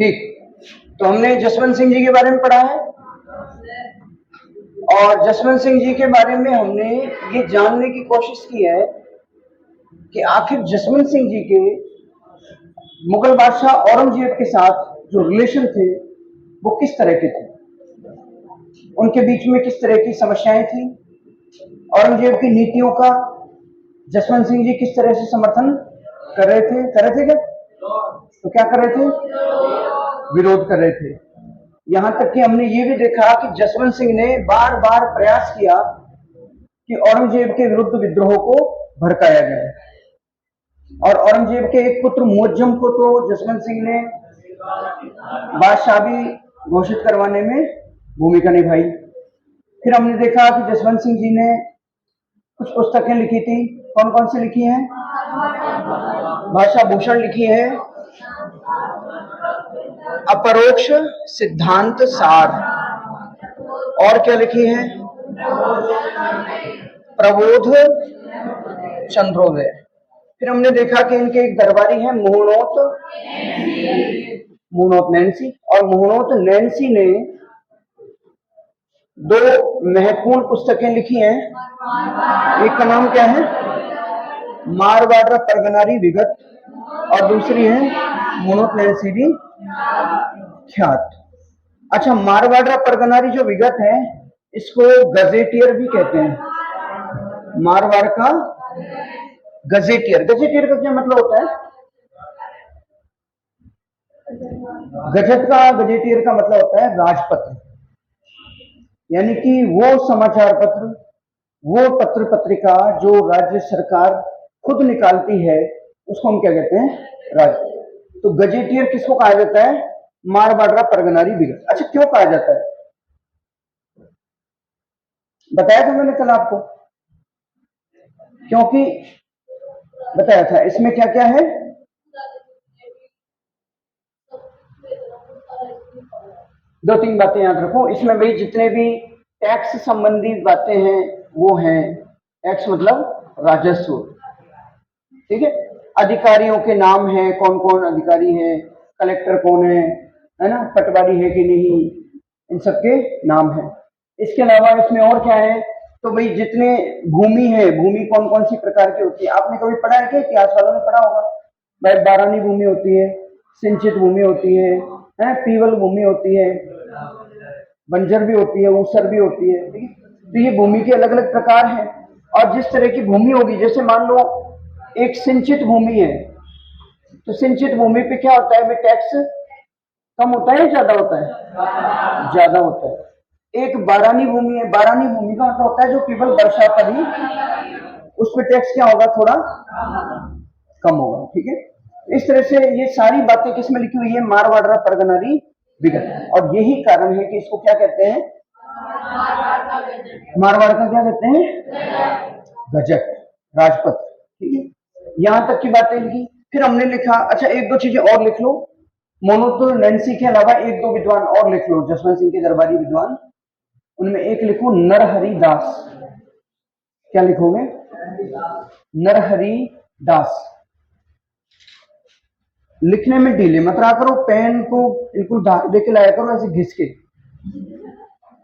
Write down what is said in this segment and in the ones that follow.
ठीक। तो हमने जसवंत सिंह जी के बारे में पढ़ा है और जसवंत सिंह जी के बारे में हमने ये जानने की कोशिश की है कि आखिर जसवंत सिंह जी के मुगल बादशाह औरंगजेब के साथ जो रिलेशन थे वो किस तरह के थे, उनके बीच में किस तरह की समस्याएं थी, औरंगजेब की नीतियों का जसवंत सिंह जी किस तरह से समर्थन कर रहे थे क्या? तो क्या कर रहे थे? विरोध कर रहे थे। यहां तक कि हमने ये भी देखा कि जसवंत सिंह ने बार बार प्रयास किया कि औरंगजेब के विरुद्ध विद्रोह को भड़काया जाए और औरंगजेब के एक पुत्र मुअज्जम को तो जसवंत सिंह ने बादशाह भी घोषित करवाने में भूमिका निभाई। फिर हमने देखा कि जसवंत सिंह जी ने कुछ पुस्तकें लिखी थी। कौन कौन सी लिखी हैं? भाषा भूषण लिखी है, अपरोक्ष सिद्धांत सार, और क्या लिखी है? प्रबोध चंद्रोदय। फिर हमने देखा कि इनके एक दरबारी हैं मुहनोत नैन्सी, और मुहनोत नैन्सी ने दो महत्वपूर्ण पुस्तकें लिखी हैं। एक का नाम क्या है? मारवाड़ परगनारी विगत, और दूसरी है मुहनोत नैन्सी भी ख्यात। अच्छा, मारवाड़ परगनारी जो विगत है इसको गजेटियर भी कहते हैं। मारवाड़ का गजेटियर का क्या मतलब होता है? गजेटियर का मतलब होता है राजपत्र, यानी कि वो समाचार पत्र, वो पत्र पत्रिका जो राज्य सरकार खुद निकालती है उसको हम क्या कहते हैं? राजपत्र। तो गजेटियर किसको कहा जाता है? मारवाड़ परगनारी विगत। अच्छा, क्यों कहा जाता है? बताया था मैंने कल आपको, क्योंकि बताया था इसमें क्या क्या है। दो तीन बातें याद रखो इसमें भाई, जितने भी टैक्स संबंधी बातें हैं वो हैं, टैक्स मतलब राजस्व, ठीक है। अधिकारियों के नाम हैं, कौन कौन अधिकारी हैं, कलेक्टर कौन है ना, पटवारी है कि नहीं, इन सबके नाम हैं। इसके अलावा इसमें और क्या है? तो भाई जितने भूमि है, भूमि कौन कौन सी प्रकार की होती है, आपने कभी पढ़ा है क्या? इतिहास वालों ने पढ़ा होगा भाई। बारानी भूमि होती है, सिंचित भूमि होती है, पीवल भूमि होती है, बंजर भी होती है, ऊसर भी होती है, ठीक है। तो ये भूमि के अलग अलग प्रकार हैं। और जिस तरह की भूमि होगी, जैसे मान लो एक सिंचित भूमि है, तो सिंचित भूमि पे क्या होता है भाई? टैक्स कम होता है या ज्यादा होता है? ज्यादा होता है। एक बारानी भूमि है, बारानी भूमि का मतलब होता है जो केवल वर्षा पर ही, उस पर टैक्स क्या होगा? थोड़ा कम होगा, ठीक है। इस तरह से ये सारी बातें किसमें लिखी हुई है? मारवाड़ परगनारी विगत। और यही कारण है कि इसको क्या कहते हैं? मारवाड़ का क्या कहते हैं? गजट, राजपत्र, ठीक है। यहां तक की बातें लिखी। फिर हमने लिखा, अच्छा एक दो चीजें और लिख लो, मोनोतो नैन्सी के अलावा एक दो विद्वान और लिख लो, जसवंत सिंह के दरबारी विद्वान। उनमें एक लिखो नरहरि दास। क्या लिखोगे? नरहरि दास। लिखने में ढीले मत रहा करो, पेन को बिल्कुल लेके लाया करो, ऐसे घिस के,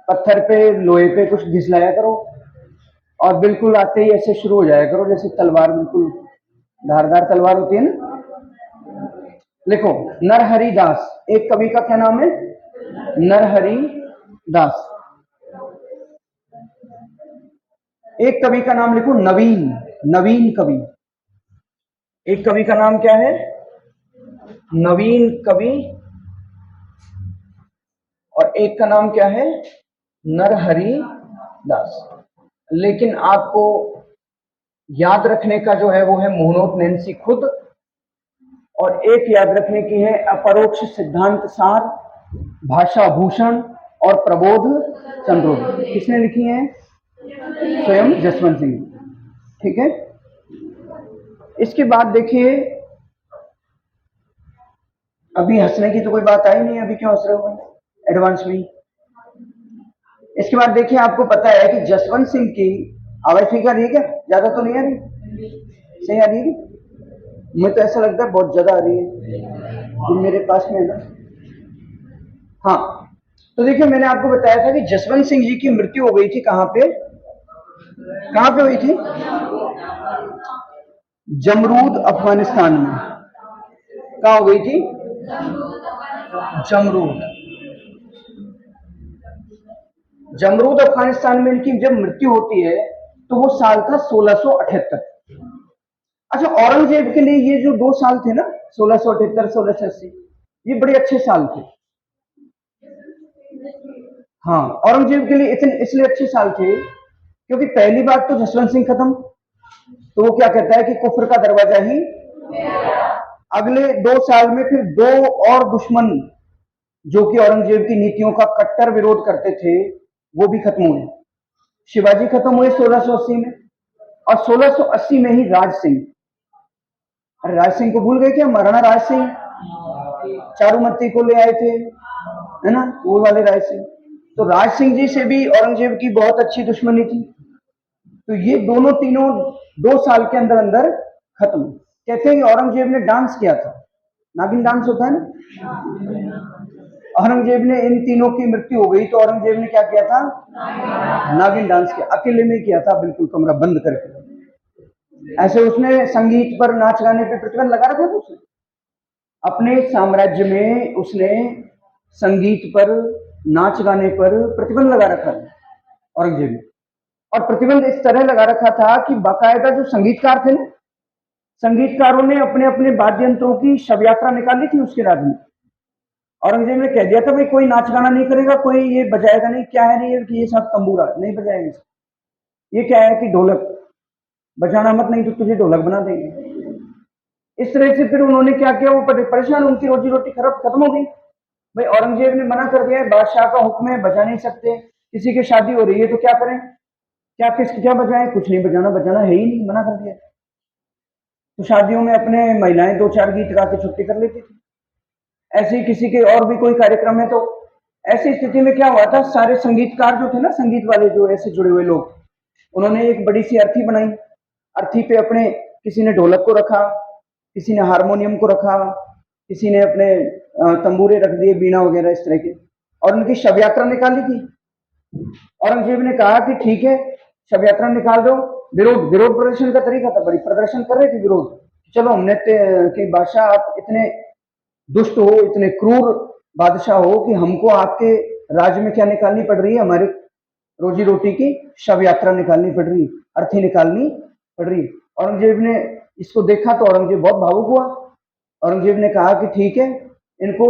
पत्थर पे लोहे पे कुछ घिस लाया करो, और बिल्कुल आते ही ऐसे शुरू हो जाया करो जैसे तलवार, बिल्कुल धारदार तलवार होती है ना। लिखो नरहरि दास। एक कवि का क्या नाम है? नरहरि दास। एक कवि का नाम लिखो नवीन, नवीन कवि। एक कवि का नाम क्या है? नवीन कवि। और एक का नाम क्या है? नरहरि दास। लेकिन आपको याद रखने का जो है वो है मुहनोत नैन्सी खुद, और एक याद रखने की है अपरोक्ष सिद्धांत सार, भाषा भूषण और प्रबोध चंद्रोदय। किसने लिखी है? स्वयं जसवंत सिंह, ठीक है। इसके बाद देखिए, अभी हंसने की तो कोई बात आई नहीं, अभी क्यों हंस रहे हो एडवांस में? इसके बाद देखिए, आपको पता है कि जसवंत सिंह की आवाज ठीक आ रही है क्या? ज्यादा तो नहीं आ रही? सही आ रही है? मुझे तो ऐसा लगता है बहुत ज्यादा आ रही है, मेरे पास में है ना। हाँ, तो देखिए मैंने आपको बताया था कि जसवंत सिंह जी की मृत्यु हो गई थी कहाँ पे हुई थी? जमरूद अफगानिस्तान में। कहाँ हो गई थी? जमरूद। जमरूद अफगानिस्तान में इनकी जब मृत्यु होती है तो वो साल था 1678। अच्छा, औरंगजेब के लिए ये जो 2 साल थे ना, 1678 1680, ये बड़े अच्छे साल थे। हाँ, औरंगजेब के लिए इतने इसलिए अच्छे साल थे क्योंकि पहली बात तो जसवंत सिंह खत्म, तो वो क्या कहता है कि कुफर का दरवाजा ही, अगले 2 साल में फिर दो और दुश्मन जो कि औरंगजेब की नीतियों का कट्टर विरोध करते थे वो भी खत्म हुए। शिवाजी खत्म हुए 1680 में, और 1680 में ही राज सिंह। अरे राज सिंह को भूल गए क्या? महाराणा राज सिंह चारुमती को ले आए थे, है ना, वो वाले राज सिंह। तो राज सिंह जी से भी औरंगजेब की बहुत अच्छी दुश्मनी थी। तो ये दोनों तीनों 2 साल के अंदर अंदर खत्म। कहते हैं कि औरंगजेब ने डांस किया था, नागिन डांस होता है ना, औरंगजेब ने, इन तीनों की मृत्यु हो गई तो औरंगजेब ने क्या किया था? नागिन डांस किया, अकेले में किया था, बिल्कुल कमरा बंद करके। ऐसे उसने संगीत पर, नाच गाने पे प्रतिबंध लगा रखा था उसने अपने साम्राज्य में। उसने संगीत पर, नाच गाने पर प्रतिबंध लगा रखा था औरंगजेब ने। और प्रतिबंध इस तरह लगा रखा था कि बाकायदा जो संगीतकार थे ना, संगीतकारों ने अपने अपने वाद्य यंत्रों की शव यात्रा निकाली थी उसके राज्य में। औरंगजेब ने कह दिया था भाई कोई नाच गाना नहीं करेगा, कोई ये बजाएगा नहीं। क्या है नहीं ये कि ये सब तंबूरा नहीं बजाएंगे, ये क्या है कि ढोलक बजाना मत, नहीं तो तुझे ढोलक बना देंगे। इस तरह से फिर उन्होंने क्या किया, वो परेशान, उनकी रोजी रोटी खराब खत्म हो गई। भाई औरंगजेब ने मना कर दिया है, बादशाह का हुक्म है, बजा नहीं सकते। किसी की शादी हो रही है तो क्या करें, क्या बजाएं? कुछ नहीं बजाना, बजाना है ही नहीं, मना कर दिया। तो शादियों में अपने महिलाएं 2-4 गीत गा के छुट्टी कर लेती थी। ऐसे ही किसी के और भी कोई कार्यक्रम है तो ऐसी स्थिति में क्या हुआ था, सारे संगीतकार जो थे ना, संगीत वाले जो ऐसे जुड़े हुए लोग, उन्होंने एक बड़ी सी अर्थी बनाई। अर्थी पे अपने, किसी ने ढोलक को रखा, किसी ने हारमोनियम को रखा, किसी ने अपने तंबूरे रख दिए, बीना वगैरह इस तरह के, और उनकी शव यात्रा निकाली थी। औरंगजेब ने कहा कि ठीक है, शव यात्रा निकाल दो। विरोध विरोध प्रदर्शन का तरीका था, बड़ी प्रदर्शन कर रहे थे विरोध। चलो हमने कि बादशाह आप इतने दुष्ट हो, इतने क्रूर बादशाह हो कि हमको आपके राज्य में क्या निकालनी पड़ रही है, हमारे रोजी रोटी की शव यात्रा निकालनी पड़ रही है, अर्थी निकालनी पड़ रही है। औरंगजेब ने इसको देखा तो औरंगजेब बहुत भावुक हुआ। औरंगजेब ने कहा कि ठीक है, इनको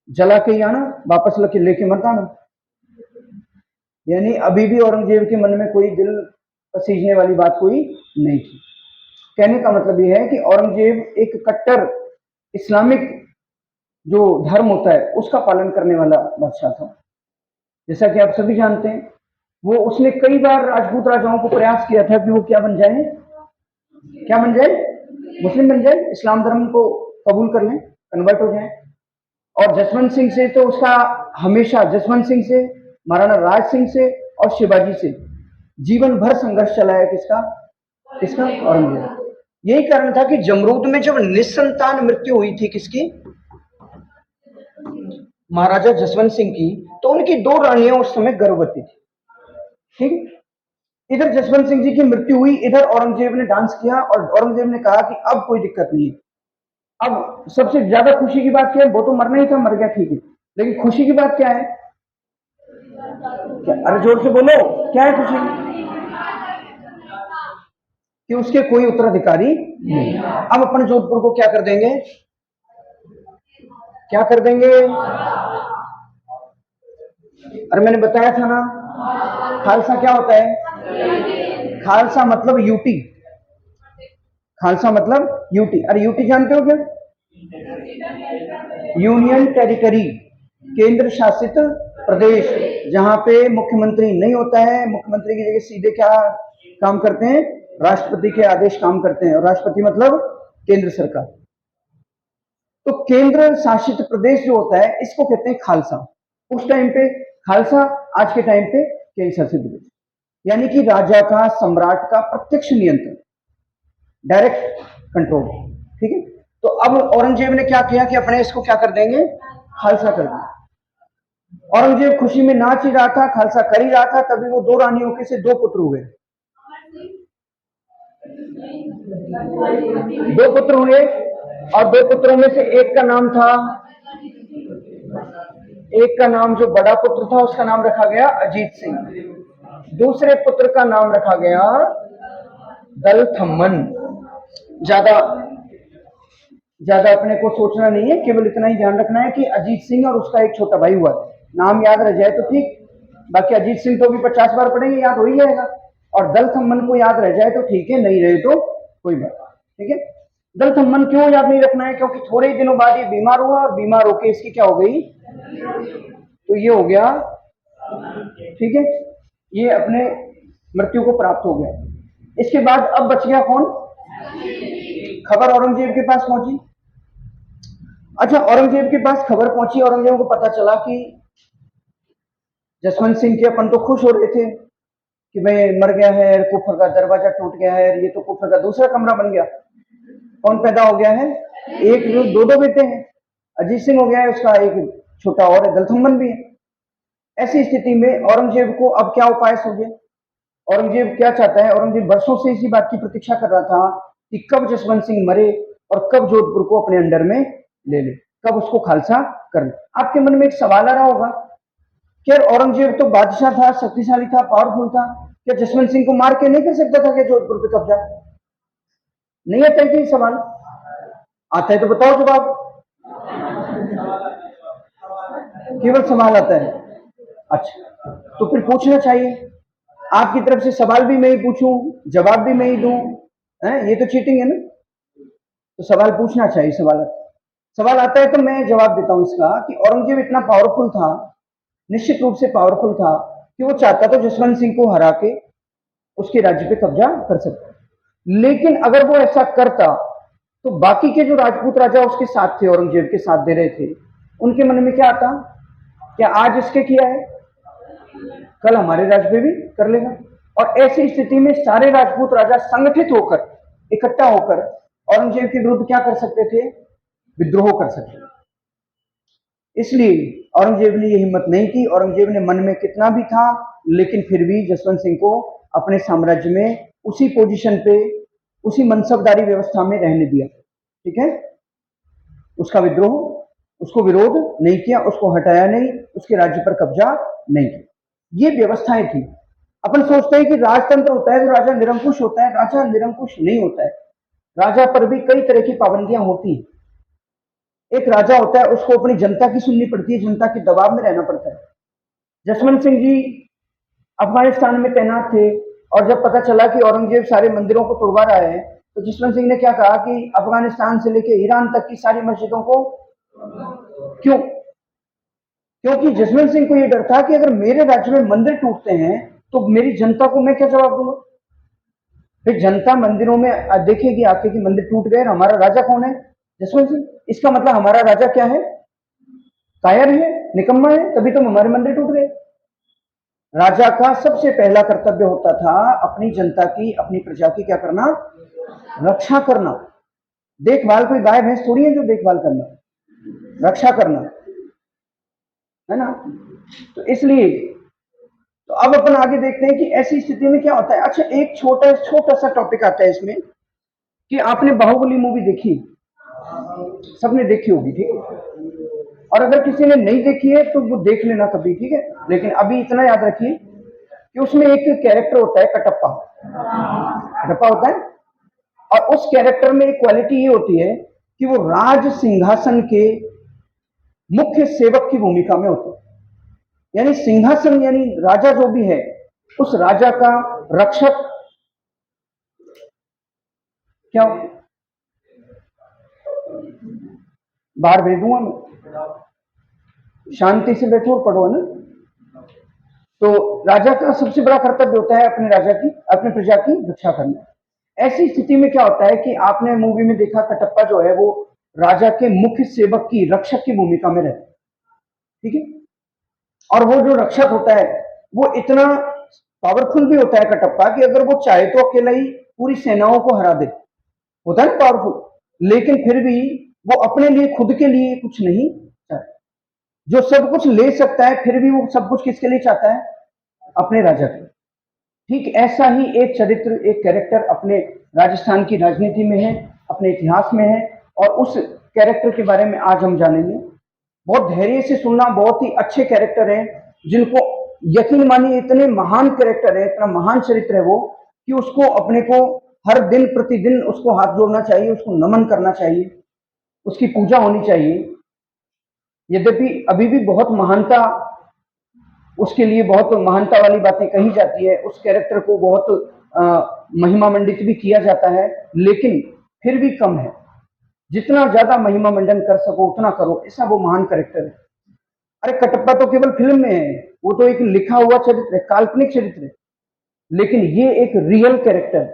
जला के ही आना, वापस लेके मत आना। यानी अभी भी औरंगजेब के मन में कोई दिल पसीजने वाली बात कोई नहीं थी। कहने का मतलब यह है कि औरंगजेब एक कट्टर इस्लामिक जो धर्म होता है उसका पालन करने वाला बादशाह था। जैसा कि आप सभी जानते हैं, वो उसने कई बार राजपूत राजाओं को प्रयास किया था कि वो क्या बन जाए, मुस्लिम बन जाए, इस्लाम धर्म को कबूल कर लें, कन्वर्ट हो जाए। और जसवंत सिंह से तो उसका हमेशा, जसवंत सिंह से, महाराणा राज सिंह से और शिवाजी से जीवन भर संघर्ष चलाया। किसका? औरंगजेब। यही कारण था कि जमरूद में जब निस्संतान मृत्यु हुई थी किसकी, महाराजा जसवंत सिंह की, तो उनकी 2 रानियां उस समय गर्भवती थी। ठीक, इधर जसवंत सिंह जी की मृत्यु हुई, इधर औरंगजेब ने डांस किया, और औरंगजेब ने कहा कि अब कोई दिक्कत नहीं है। अब सबसे ज्यादा खुशी की बात क्या है, वो तो मरना ही था, मर गया ठीक है, लेकिन खुशी की बात क्या है? क्या? अरे जोर से बोलो, क्या है खुशी? कि उसके कोई उत्तराधिकारी नहीं। अब अपन जोधपुर को क्या कर देंगे, अरे मैंने बताया था ना, खालसा क्या होता है? खालसा मतलब यूटी, खालसा मतलब यूटी। अरे यूटी जानते हो क्या? यूनियन टेरिटरी, केंद्र शासित प्रदेश, जहां पे मुख्यमंत्री नहीं होता है। मुख्यमंत्री की जगह सीधे क्या काम करते हैं? राष्ट्रपति के आदेश काम करते हैं, और राष्ट्रपति मतलब केंद्र सरकार। तो केंद्र शासित प्रदेश जो होता है इसको कहते हैं खालसा। उस टाइम पे खालसा, आज के टाइम पे केंद्र शासित प्रदेश। यानी कि राजा का, सम्राट का प्रत्यक्ष नियंत्रण, डायरेक्ट कंट्रोल। ठीक है, तो अब औरंगजेब ने क्या किया कि अपने इसको क्या कर देंगे, खालसा कर देंगे। औरंगजेब खुशी में नाच ही रहा था, खालसा कर ही रहा था, तभी वो दो रानियों के से दो पुत्र हुए। दो पुत्र हुए और दो पुत्रों में से एक का नाम था, एक का नाम जो बड़ा पुत्र था उसका नाम रखा गया अजीत सिंह, दूसरे पुत्र का नाम रखा गया दल थम्मन। ज्यादा ज्यादा अपने को सोचना नहीं है, केवल इतना ही ध्यान रखना है कि अजीत सिंह और उसका एक छोटा भाई हुआ। नाम याद रह जाए तो ठीक, बाकी अजीत सिंह तो भी 50 बार पढ़ेंगे, याद हो ही जाएगा। और दल थम्मन को याद रह जाए तो ठीक है, नहीं रहे तो कोई बात, ठीक है। दल थम्मन क्यों याद नहीं रखना है, क्योंकि थोड़े ही दिनों बाद ये बीमार हुआ और बीमार होकर इसकी क्या हो गई, तो ये हो गया, ठीक है, ये अपने मृत्यु को प्राप्त हो गया। इसके बाद अब बच गया कौन, खबर औरंगजेब के पास पहुंची। अच्छा, औरंगजेब के पास खबर पहुंची, औरंगजेब को पता चला कि जसवंत सिंह के, अपन तो खुश हो रहे थे कि भाई मर गया है, कुफर का दरवाजा टूट गया है, ये तो कुफर का दूसरा कमरा बन गया। कौन पैदा हो गया है, एक दो दो बेटे हैं, अजीत सिंह हो गया है, उसका एक छोटा और है, दलथम्मन भी है। ऐसी स्थिति में औरंगजेब को अब क्या उपाय सूझे। औरंगजेब क्या चाहता है, औरंगजेब वर्षों से इसी बात की प्रतीक्षा कर रहा था कि कब जसवंत सिंह मरे और कब जोधपुर को अपने अंडर में ले ले, कब उसको खालसा कर ले। आपके मन में एक सवाल आ रहा होगा, क्या औरंगजेब तो बादशाह था, शक्तिशाली था, पावरफुल था, क्या जसवंत सिंह को मार के नहीं कर सकता था क्या जोधपुर पे कब्जा। नहीं आता है कि सवाल, आता है तो बताओ जवाब, केवल सवाल आता है। अच्छा, तो फिर पूछना चाहिए, आपकी तरफ से सवाल भी मैं ही पूछूं, जवाब भी मैं ही दूं, ये तो चीटिंग है ना। तो सवाल पूछना चाहिए, सवाल आता है तो मैं जवाब देता हूं इसका कि औरंगजेब इतना पावरफुल था, निश्चित रूप से पावरफुल था, कि वो चाहता तो जसवंत सिंह को हरा के उसके राज्य पे कब्जा कर सकता। लेकिन अगर वो ऐसा करता तो बाकी के जो राजपूत राजा उसके साथ थे, औरंगजेब के साथ दे रहे थे, उनके मन में क्या आता, क्या आज इसके किया है कल हमारे राज्य पे भी कर लेगा। और ऐसी स्थिति में सारे राजपूत राजा संगठित होकर, इकट्ठा होकर औरंगजेब के विरुद्ध क्या कर सकते थे, विद्रोह कर सकते थे। इसलिए औरंगजेब ने ये हिम्मत नहीं की। औरंगजेब ने मन में कितना भी था, लेकिन फिर भी जसवंत सिंह को अपने साम्राज्य में उसी पोजीशन पे, उसी मनसबदारी व्यवस्था में रहने दिया, ठीक है। उसका विद्रोह, उसको विरोध नहीं किया, उसको हटाया नहीं, उसके राज्य पर कब्जा नहीं किया। ये व्यवस्थाएं थी। अपन सोचते हैं कि राजतंत्र होता है तो राजा निरंकुश होता है, राजा निरंकुश नहीं होता है। राजा पर भी कई तरह की पाबंदियां होती हैं। एक राजा होता है, उसको अपनी जनता की सुननी पड़ती है, जनता के दबाव में रहना पड़ता है। जसवंत सिंह जी अफगानिस्तान में तैनात थे, और जब पता चला कि औरंगजेब सारे मंदिरों को तोड़वा रहा है, तो जसवंत सिंह ने क्या कहा कि अफगानिस्तान से लेकर ईरान तक की सारी मस्जिदों को, क्यों, क्योंकि जसवंत सिंह को यह डर था कि अगर मेरे राज्य में मंदिर टूटते हैं तो मेरी जनता को मैं क्या जवाब दूंगा। फिर जनता मंदिरों में देखेगी आके कि मंदिर टूट गए, हमारा राजा कौन है, जसवंत सिंह। इसका मतलब हमारा राजा क्या है, कायर है, निकम्मा है, तभी तो हमारे मंदिर टूट गए। राजा का सबसे पहला कर्तव्य होता था अपनी जनता की, अपनी प्रजा की क्या करना, रक्षा करना। देखभाल कोई गाय भैंस थोड़ी है जो देखभाल करना, रक्षा करना है ना। तो इसलिए तो अब अपन आगे देखते हैं कि ऐसी स्थिति में क्या होता है। अच्छा, एक छोटा छोटा सा टॉपिक आता है इसमें कि आपने बाहुबली मूवी देखी, सबने देखी होगी, ठीक है। और अगर किसी ने नहीं देखी है तो वो देख लेना कभी, ठीक है। लेकिन अभी इतना याद रखिए कि उसमें एक कैरेक्टर होता है कटप्पा, कटप्पा होता है, और उस कैरेक्टर में एक क्वालिटी ये होती है कि वो राज सिंहासन के मुख्य सेवक की भूमिका में होता है। यानी सिंहासन यानी राजा जो भी है, उस राजा का रक्षक, क्या, बाहर भेज दूंगा मैं, शांति से बैठो और पढ़ो ना। तो राजा का सबसे बड़ा कर्तव्य होता है अपने राजा की, अपने प्रजा की रक्षा करना। ऐसी स्थिति में क्या होता है कि आपने मूवी में देखा कटप्पा जो है वो राजा के मुख्य सेवक की, रक्षक की भूमिका में रहता है, ठीक है। और वो जो रक्षक होता है वो इतना पावरफुल भी होता है कटप्पा कि अगर वो चाहे तो अकेला ही पूरी सेनाओं को हरा दे, होता है पावरफुल, लेकिन फिर भी वो अपने लिए, खुद के लिए कुछ नहीं चाहता। जो सब कुछ ले सकता है फिर भी वो सब कुछ किसके लिए चाहता है? अपने राजा के। ठीक ऐसा ही एक चरित्र, एक कैरेक्टर अपने राजस्थान की राजनीति में है, अपने इतिहास में है, और उस कैरेक्टर के बारे में आज हम जानेंगे। बहुत धैर्य से सुनना, बहुत ही अच्छे कैरेक्टर हैं जिनको यकीन मानिए इतने महान कैरेक्टर है, इतना महान चरित्र है वो, कि उसको अपने को हर दिन प्रतिदिन उसको हाथ जोड़ना चाहिए, उसको नमन करना चाहिए, उसकी पूजा होनी चाहिए। यद्यपि अभी भी बहुत महानता, उसके लिए बहुत महानता वाली बातें कही जाती है, उस कैरेक्टर को बहुत महिमा मंडित भी किया जाता है, लेकिन फिर भी कम है। जितना ज्यादा महिमा मंडन कर सको उतना करो, ऐसा वो महान कैरेक्टर है। अरे कटप्पा तो केवल फिल्म में है, वो तो एक लिखा हुआ चरित्र है, काल्पनिक चरित्र है, लेकिन ये एक रियल कैरेक्टर।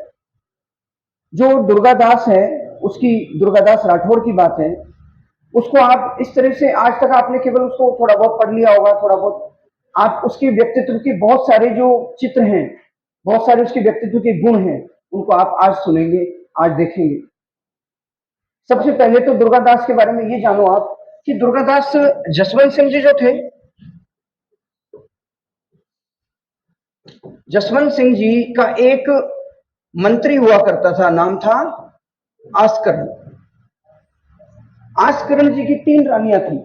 जो दुर्गादास है, उसकी दुर्गादास राठौर की बात है, उसको आप इस तरह से आज तक आपने केवल उसको थोड़ा बहुत पढ़ लिया होगा, थोड़ा बहुत आप उसके व्यक्तित्व के बहुत सारे जो चित्र हैं, बहुत सारे उसके व्यक्तित्व के गुण हैं, उनको आप आज सुनेंगे, आज देखेंगे। सबसे पहले तो दुर्गादास के बारे में ये जानो आप कि दुर्गादास जसवंत सिंह जी जो थे, जसवंत सिंह जी का एक मंत्री हुआ करता था, नाम था आस्करण। आस्करण जी की 3 रानियां थी।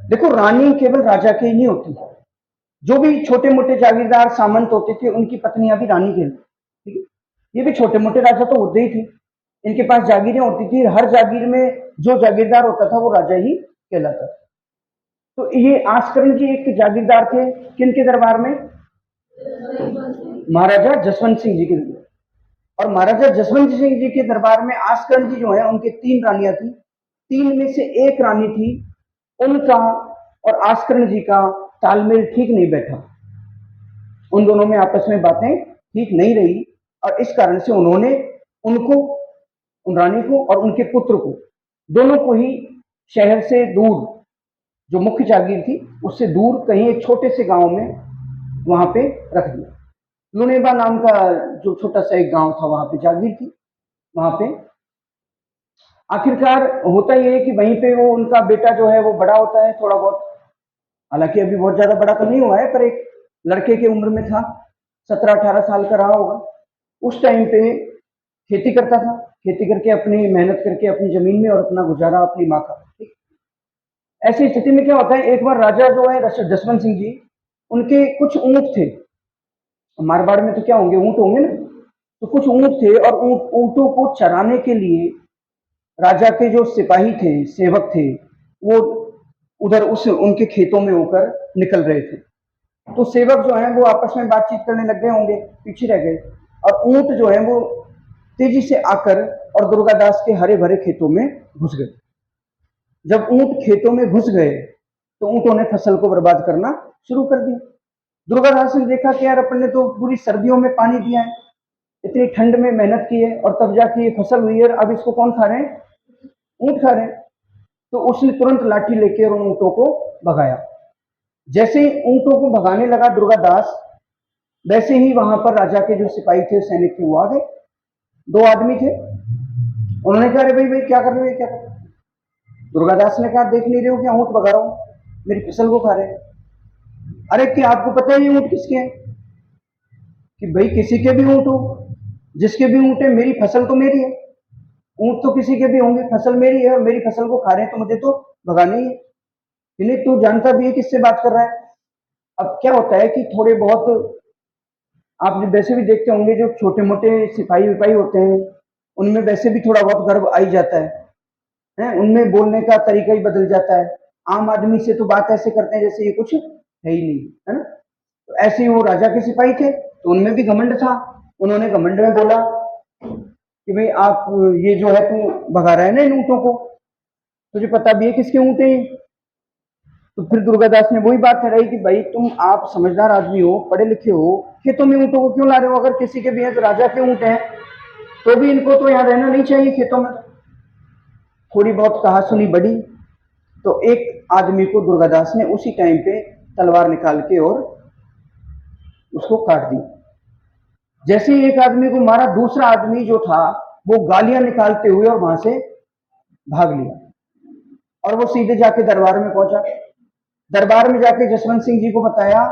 देखो, रानी केवल राजा के ही नहीं होती, जो भी छोटे मोटे जागीरदार सामंत होते थे उनकी पत्नियां भी रानी कहलाती, ठीक है। ये भी छोटे मोटे राजा तो होते ही थे, इनके पास जागीरें होती थी, हर जागीर में जो जागीरदार होता था वो राजा ही कहलाता था। तो ये आस्करण जी एक जागीरदार थे, किनके दरबार में? महाराजा जसवंत सिंह जी के दरबार। और महाराजा जसवंत सिंह जी के दरबार में आस्करण जी जो है उनके 3 रानियां थी। 3 में से एक रानी थी, उनका और आस्करण जी का तालमेल ठीक नहीं बैठा, उन दोनों में आपस में बातें ठीक नहीं रही, और इस कारण से उन्होंने उनको, उन रानी को और उनके पुत्र को, दोनों को ही शहर से दूर, जो मुख्य जागीर थी उससे दूर कहीं एक छोटे से गांव में वहां पे रख दिया। लुनेबा नाम का जो छोटा सा एक गांव था, वहां पे जागीर थी। वहां पे आखिरकार होता यह है कि वहीं पे वो उनका बेटा जो है वो बड़ा होता है थोड़ा बहुत, हालांकि अभी बहुत ज्यादा बड़ा तो नहीं हुआ है, पर एक लड़के की उम्र में था, 17-18 साल का रहा होगा। उस टाइम पे खेती करता था, खेती करके अपनी मेहनत करके अपनी जमीन में और अपना गुजारा अपनी माँ का। ठीक, ऐसी स्थिति में क्या होता है, एक बार राजा जो है जसवंत सिंह जी, उनके कुछ ऊंट थे। मारवाड़ में तो क्या होंगे, ऊंट होंगे ना, तो कुछ ऊंट थे, और ऊंटों को चराने के लिए राजा के जो सिपाही थे, सेवक थे, वो उधर उस उनके खेतों में होकर निकल रहे थे। तो सेवक जो है वो आपस में बातचीत करने लग गए होंगे, पीछे रह गए, और ऊंट जो है वो तेजी से आकर और दुर्गादास के हरे भरे खेतों में घुस गए। जब ऊंट खेतों में घुस गए तो ऊंटों ने फसल को बर्बाद करना शुरू कर दिया। दुर्गादास ने देखा कि यार अपन ने तो पूरी सर्दियों में पानी दिया है, इतनी ठंड में मेहनत की है, और तब जाके ये फसल हुई है, अब इसको कौन खा रहे हैं? ऊंट खा रहे हैं। तो उसने तुरंत लाठी लेकर उन ऊंटों को भगाया। जैसे ही ऊंटों को भगाने लगा दुर्गादास, वैसे ही वहां पर राजा के जो सिपाही थे, सैनिक थे, वो आ गए। 2 आदमी थे, उन्होंने कहा, अरे भाई भाई क्या कर रहे हो, क्या कर रहे हो? दुर्गादास ने कहा, देख नहीं रहे हो क्या ऊंट भगा रहा हूं, मेरी फसल को खा रहे हैं। अरे क्या आपको पता है ये ऊंट किसके हैं? कि भाई किसी के भी ऊंट हो, जिसके भी ऊंट है, मेरी फसल तो मेरी है, ऊंट तो किसी के भी होंगे, फसल मेरी है, और मेरी फसल को खा रहे हैं तो मुझे तो भगाना ही है। कि नहीं, तू जानता भी है किससे बात कर रहा है। अब क्या होता है कि थोड़े बहुत आप वैसे भी देखते होंगे, जो छोटे मोटे सिपाही विपाही होते हैं उनमें वैसे भी थोड़ा बहुत गर्व आ ही जाता है, उनमें बोलने का तरीका ही बदल जाता है। आम आदमी से तो बात ऐसे करते हैं जैसे ये कुछ है ही नहीं, है ना। तो ऐसे ही वो राजा के सिपाही थे, तो उनमें भी घमंड था। उन्होंने घमंड में बोला कि भाई आप ये जो है तू भगा रहा है ना इन ऊँटों को, तुझे पता भी है किसके ऊँट हैं ये? तो फिर दुर्गादास ने वही बात ठहराई कि भाई तुम आप समझदार आदमी हो, पढ़े लिखे हो, खेतों में ऊँटों को क्यों ला रहे हो? अगर किसी के भी है तो राजा के ऊँट हैं, तो भी इनको तो यहाँ रहना नहीं चाहिए खेतों में। थोड़ी बहुत कहा सुनी बढ़ी, तो एक आदमी को दुर्गादास ने उसी टाइम पे तलवार निकाल के और उसको काट दी। जैसे ही एक आदमी को मारा, दूसरा आदमी जो था वो गालियां निकालते हुए और वहां से भाग लिया। और वो सीधे जाके दरबार में पहुंचा। दरबार में जाके जसवंत सिंह जी को बताया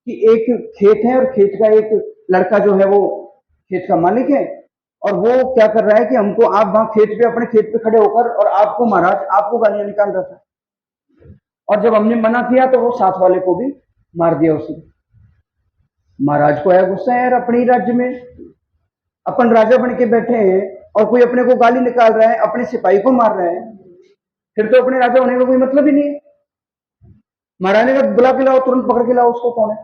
कि एक खेत है और खेत का एक लड़का जो है वो खेत का मालिक है, और वो क्या कर रहा है कि हमको, आप वहां खेत पे, अपने खेत पे खड़े होकर, और आपको महाराज, आपको गालियां निकाल रहा था। और जब हमने मना किया तो वो साथ वाले को भी मार दिया उसने। महाराज को आया गुस्सा, यार अपने राज्य में अपन राजा बन के बैठे हैं और कोई अपने को गाली निकाल रहा है, अपने सिपाही को मार रहा है, फिर तो अपने राजा होने का कोई मतलब ही नहीं है। महाराज ने कहा बुला के लाओ, तुरंत पकड़ के लाओ उसको। कौन है?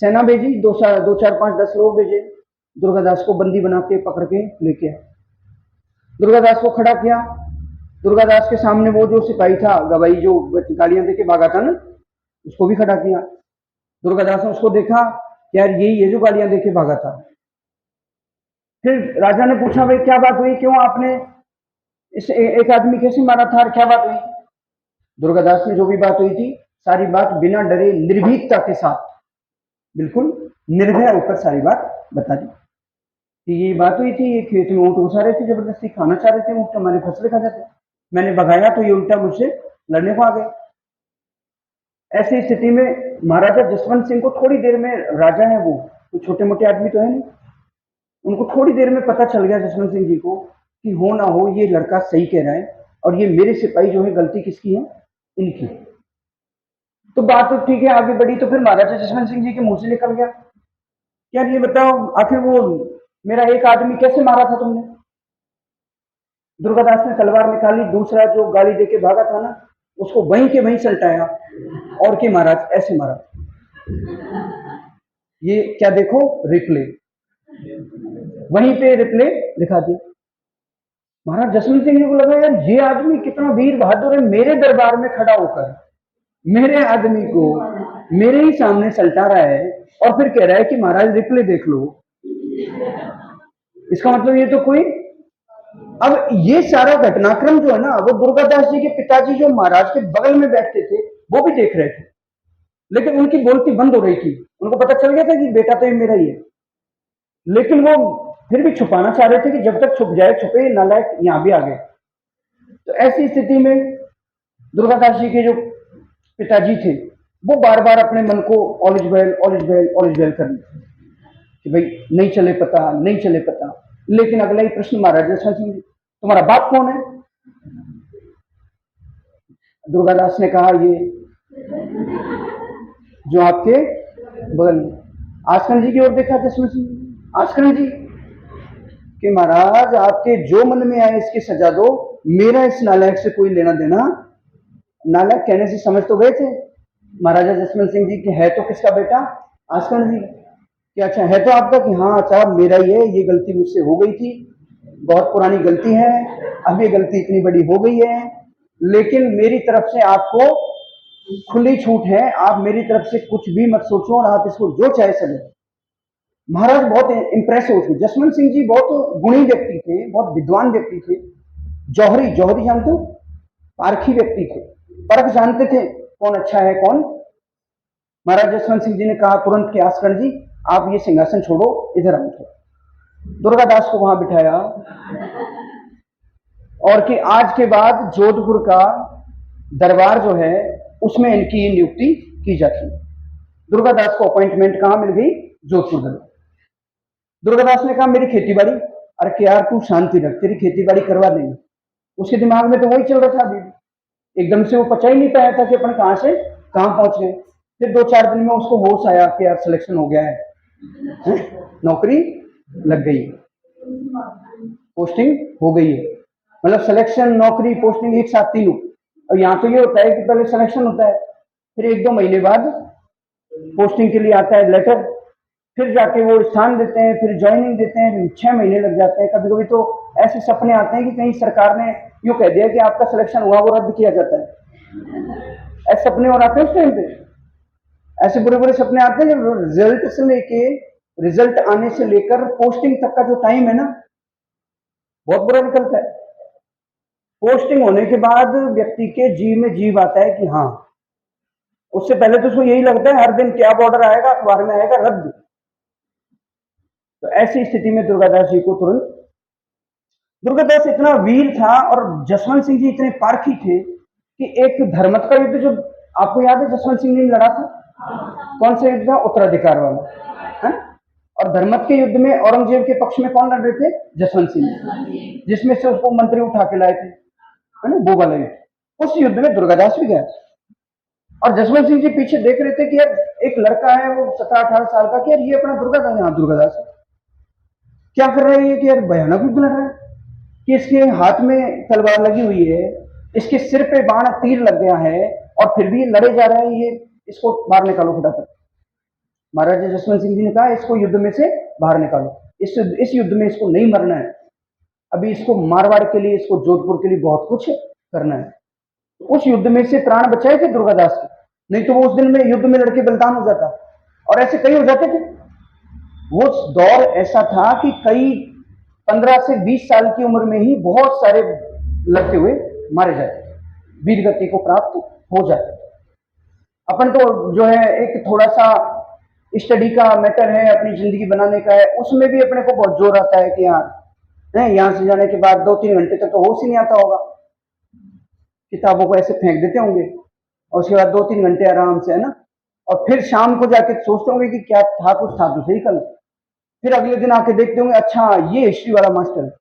सेना भेजी, दो चार 5 10 लोग भेजे, दुर्गादास को बंदी बना के पकड़ के लेके आए। दुर्गादास को खड़ा किया। दुर्गादास के सामने वो जो सिपाही था, गवाई जो गालियां देके भागा था ना, उसको भी खड़ा किया। दुर्गादास ने उसको देखा, यार यही है जो गालियां देके भागा था। फिर राजा ने पूछा, भाई क्या बात हुई, क्यों आपने इस एक आदमी कैसे मारा था, और क्या बात हुई? दुर्गादास ने जो भी बात हुई थी, सारी बात बिना डरे निर्भीकता के साथ, बिल्कुल निर्भय होकर सारी बात बता दी कि ये बात हुई थी, ये खेत में ऊँट घुसा रहे थे, जबरदस्ती खाना चाह रहे थे, ऊँट हमारी फसलें खा जाते, मैंने भगाया तो ये उल्टा मुझसे लड़ने को आ गए। ऐसी स्थिति में महाराजा जसवंत सिंह को थोड़ी देर में, राजा है वो, तो छोटे मोटे आदमी तो है नहीं, उनको थोड़ी देर में पता चल गया जसवंत सिंह जी को कि हो ना हो ये लड़का सही कह रहा है, और ये मेरे सिपाही जो है, गलती किसकी है? इनकी। तो बात तो ठीक है, आगे बढ़ी। तो फिर महाराजा जसवंत सिंह जी के मुंह से निकल गया, यार ये बताओ, आखिर वो मेरा एक आदमी कैसे मारा था तुमने? दुर्गादास ने तलवार निकाली, दूसरा जो गाली देके भागा था ना, उसको वहीं के वहीं सलटाया, और के महाराज ऐसे मारा। ये क्या देखो, रिप्ले, वहीं पे रिप्ले दिखा दिया। महाराज जसवंत सिंह जी को लगा, यार ये आदमी कितना वीर बहादुर है, मेरे दरबार में खड़ा होकर मेरे आदमी को मेरे ही सामने सलटा रहा है, और फिर कह रहा है कि महाराज रिप्ले देख लो। इसका मतलब ये तो कोई, अब ये सारा घटनाक्रम जो है ना, वो दुर्गादास जी के पिताजी जो महाराज के बगल में बैठते थे, वो भी देख रहे थे, लेकिन उनकी बोलती बंद हो रही थी। उनको पता चल गया था कि बेटा तो ये मेरा ही है, लेकिन वो फिर भी छुपाना चाह रहे थे कि जब तक छुप जाए छुपे, नालायक यहां भी आ गए। तो ऐसी स्थिति में दुर्गादास जी के जो पिताजी थे, वो बार बार अपने मन को ऑलिज बेल ऑलिज बेल ऑलिज बेल कर थे कि भाई नहीं चले पता, नहीं चले पता। लेकिन अगला ही प्रश्न महाराज जसवंत सिंह, तुम्हारा बाप कौन है? दुर्गादास ने कहा, ये जो आपके बगल में। आसकन जी की ओर देखा जसवंत सिंह, आसकन जी कि महाराज आपके जो मन में आए इसकी सजा दो, मेरा इस नालायक से कोई लेना देना। नालायक कहने से समझ तो गए थे महाराजा जसवंत सिंह जी कि है तो किसका बेटा? आसकन जी। कि अच्छा है तो आपका? कि हाँ अच्छा मेरा ही है, ये गलती मुझसे हो गई थी, बहुत पुरानी गलती है, अब ये गलती इतनी बड़ी हो गई है, लेकिन मेरी तरफ से आपको खुली छूट है, आप मेरी तरफ से कुछ भी मत सोचो, और आप इसको जो चाहे सके। महाराज बहुत इंप्रेस हो थे। जसवंत सिंह जी बहुत गुणी व्यक्ति थे, बहुत विद्वान व्यक्ति थे, जौहरी, जौहरी जानते हो, पारखी व्यक्ति थे, परख जानते थे कौन अच्छा है कौन। महाराज जसवंत सिंह जी ने कहा तुरंत कि आसकन जी आप ये सिंहासन छोड़ो, इधर आओ। दुर्गादास को वहां बिठाया, और कि आज के बाद जोधपुर का दरबार जो है उसमें इनकी नियुक्ति की जाती है। दुर्गादास को अपॉइंटमेंट कहां मिल गई? जोधपुर दरबार। दुर्गादास ने कहा मेरी खेती बाड़ी, अरे कि यार तू शांति रख, तेरी खेती बाड़ी करवा देंगे। उसके दिमाग में तो वही चल रहा था अभी, एकदम से वो पचा ही नहीं पाया था कि अपन कहां से कहां पहुंच गए। फिर 2 4 दिन में उसको होश आया कि यार सिलेक्शन हो गया है, नौकरी लग गई, पोस्टिंग हो गई है। मतलब सिलेक्शन, नौकरी, पोस्टिंग एक साथ तीनों। और यहाँ तो ये होता है कि पहले सिलेक्शन होता है, फिर 1 2 महीने बाद पोस्टिंग के लिए आता है लेटर, फिर जाके वो स्थान देते हैं, फिर ज्वाइनिंग देते हैं, 6 महीने लग जाते हैं। कभी कभी तो ऐसे सपने आते हैं कि कहीं सरकार ने यूं कह दिया कि आपका सिलेक्शन हुआ, वो रद्द किया जाता है। ऐसे सपने और आते हैं उस टाइम पे, ऐसे बुरे बुरे सपने आते हैं। जब रिजल्ट से लेके, रिजल्ट आने से लेकर पोस्टिंग तक का जो टाइम है ना, बहुत बुरा निकलता है। पोस्टिंग होने के बाद व्यक्ति के जीव में जीव आता है कि हाँ, उससे पहले तो उसको यही लगता है हर दिन क्या बॉर्डर आएगा, अखबार में आएगा रद्द। तो ऐसी स्थिति में दुर्गादास जी को तुरंत, दुर्गादास इतना वीर था और जसवंत सिंह जी इतने पारखी थे कि एक धर्मत का युद्ध जो आपको याद है जसवंत सिंह ने लड़ा था, कौन सा युद्ध था? उत्तराधिकार वाला है। और धर्मत के युद्ध में औरंगजेब के पक्ष में कौन लड़ रहे थे? जसवंत सिंह, जिसमें से उसको मंत्री उठा के लाए थे, है ना, वो वाला युद्ध। उस युद्ध में दुर्गादास भी गया और जसवंत सिंह जी पीछे देख रहे थे कि यार एक लड़का है वो 17-18 साल का, कि यार ये अपना दुर्गादास है। हाँ, दुर्गादास क्या कर रहा है ये, कि यार भयानक युद्ध लड़ रहा है, कि इसके हाथ में तलवार लगी हुई है, इसके सिर पे बाण तीर लग गया है और फिर भी लड़े जा रहा है, ये इसको बाहर निकालो फटाफट। महाराजा जसवंत सिंह जी ने कहा इसको युद्ध में से बाहर निकालो, इस युद्ध में इसको नहीं मरना है, अभी इसको मारवाड़ के लिए, इसको जोधपुर के लिए बहुत कुछ करना है। उस युद्ध में से प्राण बचाए थे दुर्गादास के, नहीं तो वो उस दिन में युद्ध में लड़के बलिदान हो जाता, और ऐसे कई हो जाते थे। वो दौर ऐसा था कि कई 15 से 20 साल की उम्र में ही बहुत सारे लड़ते हुए मारे जाते, वीर गति को प्राप्त हो जाते। अपन तो जो है एक थोड़ा सा स्टडी का मैटर है, अपनी जिंदगी बनाने का है, उसमें भी अपने को बहुत जोर आता है कि यार यहां से जाने के बाद 2-3 घंटे तक तो होश ही नहीं आता होगा, किताबों को ऐसे फेंक देते होंगे और उसके बाद 2-3 घंटे आराम से, है ना, और फिर शाम को जाके सोचते होंगे कि क्या था, कुछ था तो सही कल, फिर अगले दिन आके देखते होंगे अच्छा ये हिस्ट्री वाला मास्टर है,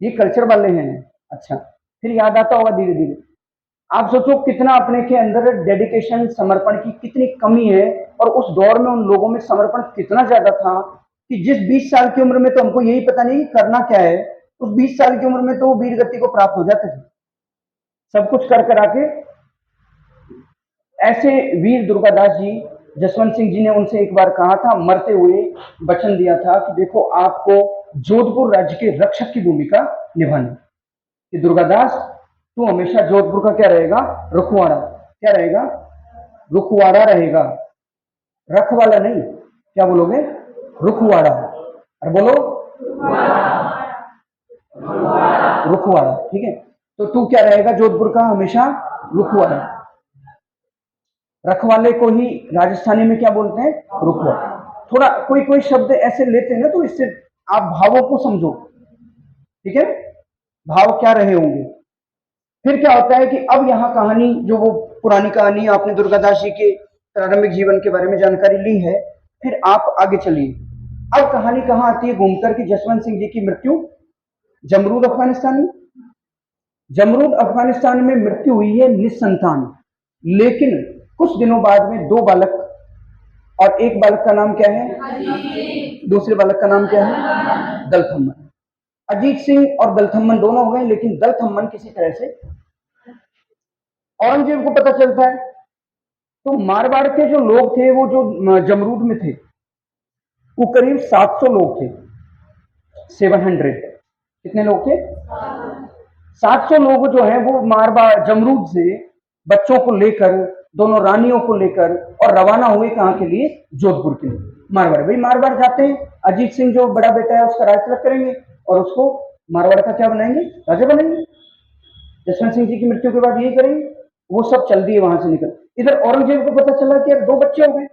ये कल्चर वाले हैं, अच्छा, फिर याद आता होगा धीरे धीरे। आप सोचो कितना अपने के अंदर डेडिकेशन, समर्पण की कितनी कमी है, और उस दौर में उन लोगों में समर्पण कितना ज्यादा था कि जिस 20 साल की उम्र में तो हमको यही पता नहीं करना क्या है, उस 20 साल की उम्र में तो वीर गति को प्राप्त हो जाते थे, सब कुछ कर कर आके। ऐसे वीर दुर्गादास जी, जसवंत सिंह जी ने उनसे एक बार कहा था, मरते हुए वचन दिया था कि देखो आपको जोधपुर राज्य के रक्षक की भूमिका निभानी, कि दुर्गादास तू हमेशा जोधपुर का क्या रहेगा? रुखवाड़ा। क्या रहेगा? रुखवाड़ा रहेगा, रखवाला नहीं। क्या बोलोगे? रुखवाड़ा। और बोलो रुखवाड़ा, ठीक है। तो तू क्या रहेगा जोधपुर का? हमेशा रुखवाड़ा। रखवाले को ही राजस्थानी में क्या बोलते हैं? रुखवाड़ा। थोड़ा कोई कोई शब्द ऐसे लेते हैं ना, तो इससे आप भावों को समझो, ठीक है, भाव क्या रहे होंगे। फिर क्या होता है कि अब यहाँ कहानी, जो वो पुरानी कहानी आपने दुर्गादास जी के प्रारंभिक जीवन के बारे में जानकारी ली है, फिर आप आगे चलिए। अब कहानी कहाँ आती है घूमकर कि जसवंत सिंह जी की मृत्यु जमरूद अफगानिस्तान में, जमरूद अफगानिस्तान में मृत्यु हुई है निस्संतान, लेकिन कुछ दिनों बाद में 2 बालक, और एक बालक का नाम क्या है? दूसरे बालक का नाम क्या है? दलथम्मन। अजीत सिंह और दलथम्मन दोनों हो गए, लेकिन दलथम्मन किसी तरह से औरंगजेब को पता चलता है। तो मारवाड़ के जो लोग थे, वो जो जमरूद में थे, वो करीब 700 लोग थे, 700। कितने लोग थे? 700 लोग जो हैं वो मारवाड़ जमरूद से बच्चों को लेकर, दोनों रानियों को लेकर, और रवाना हुए कहाँ के लिए? जोधपुर के लिए। मारवाड़, भाई मारवाड़ जाते हैं, अजीत सिंह जो बड़ा बेटा है उसका राज तिलक करेंगे और उसको मारवाड़ का क्या बनाएंगे? राजा बनाएंगे। जसवंत सिंह जी की मृत्यु के बाद यही करेंगे। वो सब चल दिए वहां से निकल। इधर औरंगजेब को पता चला कि यार 2 बच्चे हो गए।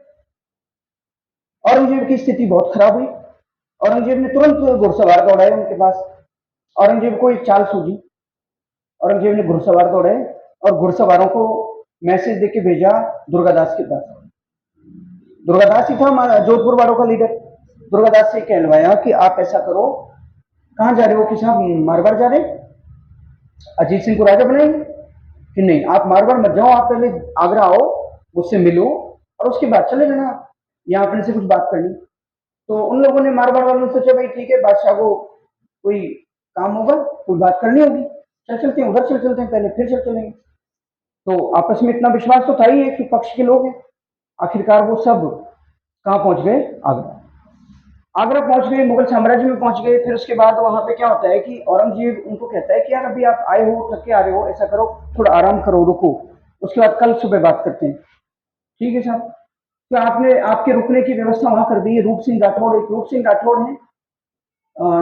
औरंगजेब की स्थिति बहुत खराब हुई। औरंगजेब ने तुरंत घुड़सवार दौड़ाए उनके पास। औरंगजेब को एक चाल सूझी, औरंगजेब ने घुड़सवार दौड़ाए और घुड़सवारों को मैसेज देके भेजा दुर्गादास के पास। दुर्गादास ही था जोधपुर वालों का लीडर। दुर्गादास से कहलवाया कि आप ऐसा करो, कहां जा रहे हो? कि साहब मारवाड़ जा रहे, अजीत सिंह को राजा बनाएंगे। कि नहीं, आप मारवाड़ मत जाओ, आप पहले आगरा आओ, मुझसे मिलो और उसके बाद चले जाना, यहाँ अपने से कुछ बात करनी। तो उन लोगों ने, मारवाड़ वालों ने सोचा भाई ठीक है, बादशाह को कोई काम होगा, कोई बात करनी होगी, चल चलते हैं उधर, चल चलते हैं पहले, फिर चल चलेंगे। तो आपस में इतना विश्वास तो था ही, एक पक्ष के लोग हैं। आखिरकार वो सब कहाँ पहुंच गए? आगरा। आगरा पहुंच गए, मुगल साम्राज्य में पहुंच गए। फिर उसके बाद वहां पे क्या होता है कि औरंगजेब उनको कहता है कि यार अभी आप आए हो, थक के आ रहे हो, ऐसा करो थोड़ा आराम करो, रुको, उसके बाद कल सुबह बात करते हैं। ठीक है साहब। तो आपने आपके रुकने की व्यवस्था वहां कर दी है। रूप सिंह राठौड़, एक रूप सिंह राठौड़ है,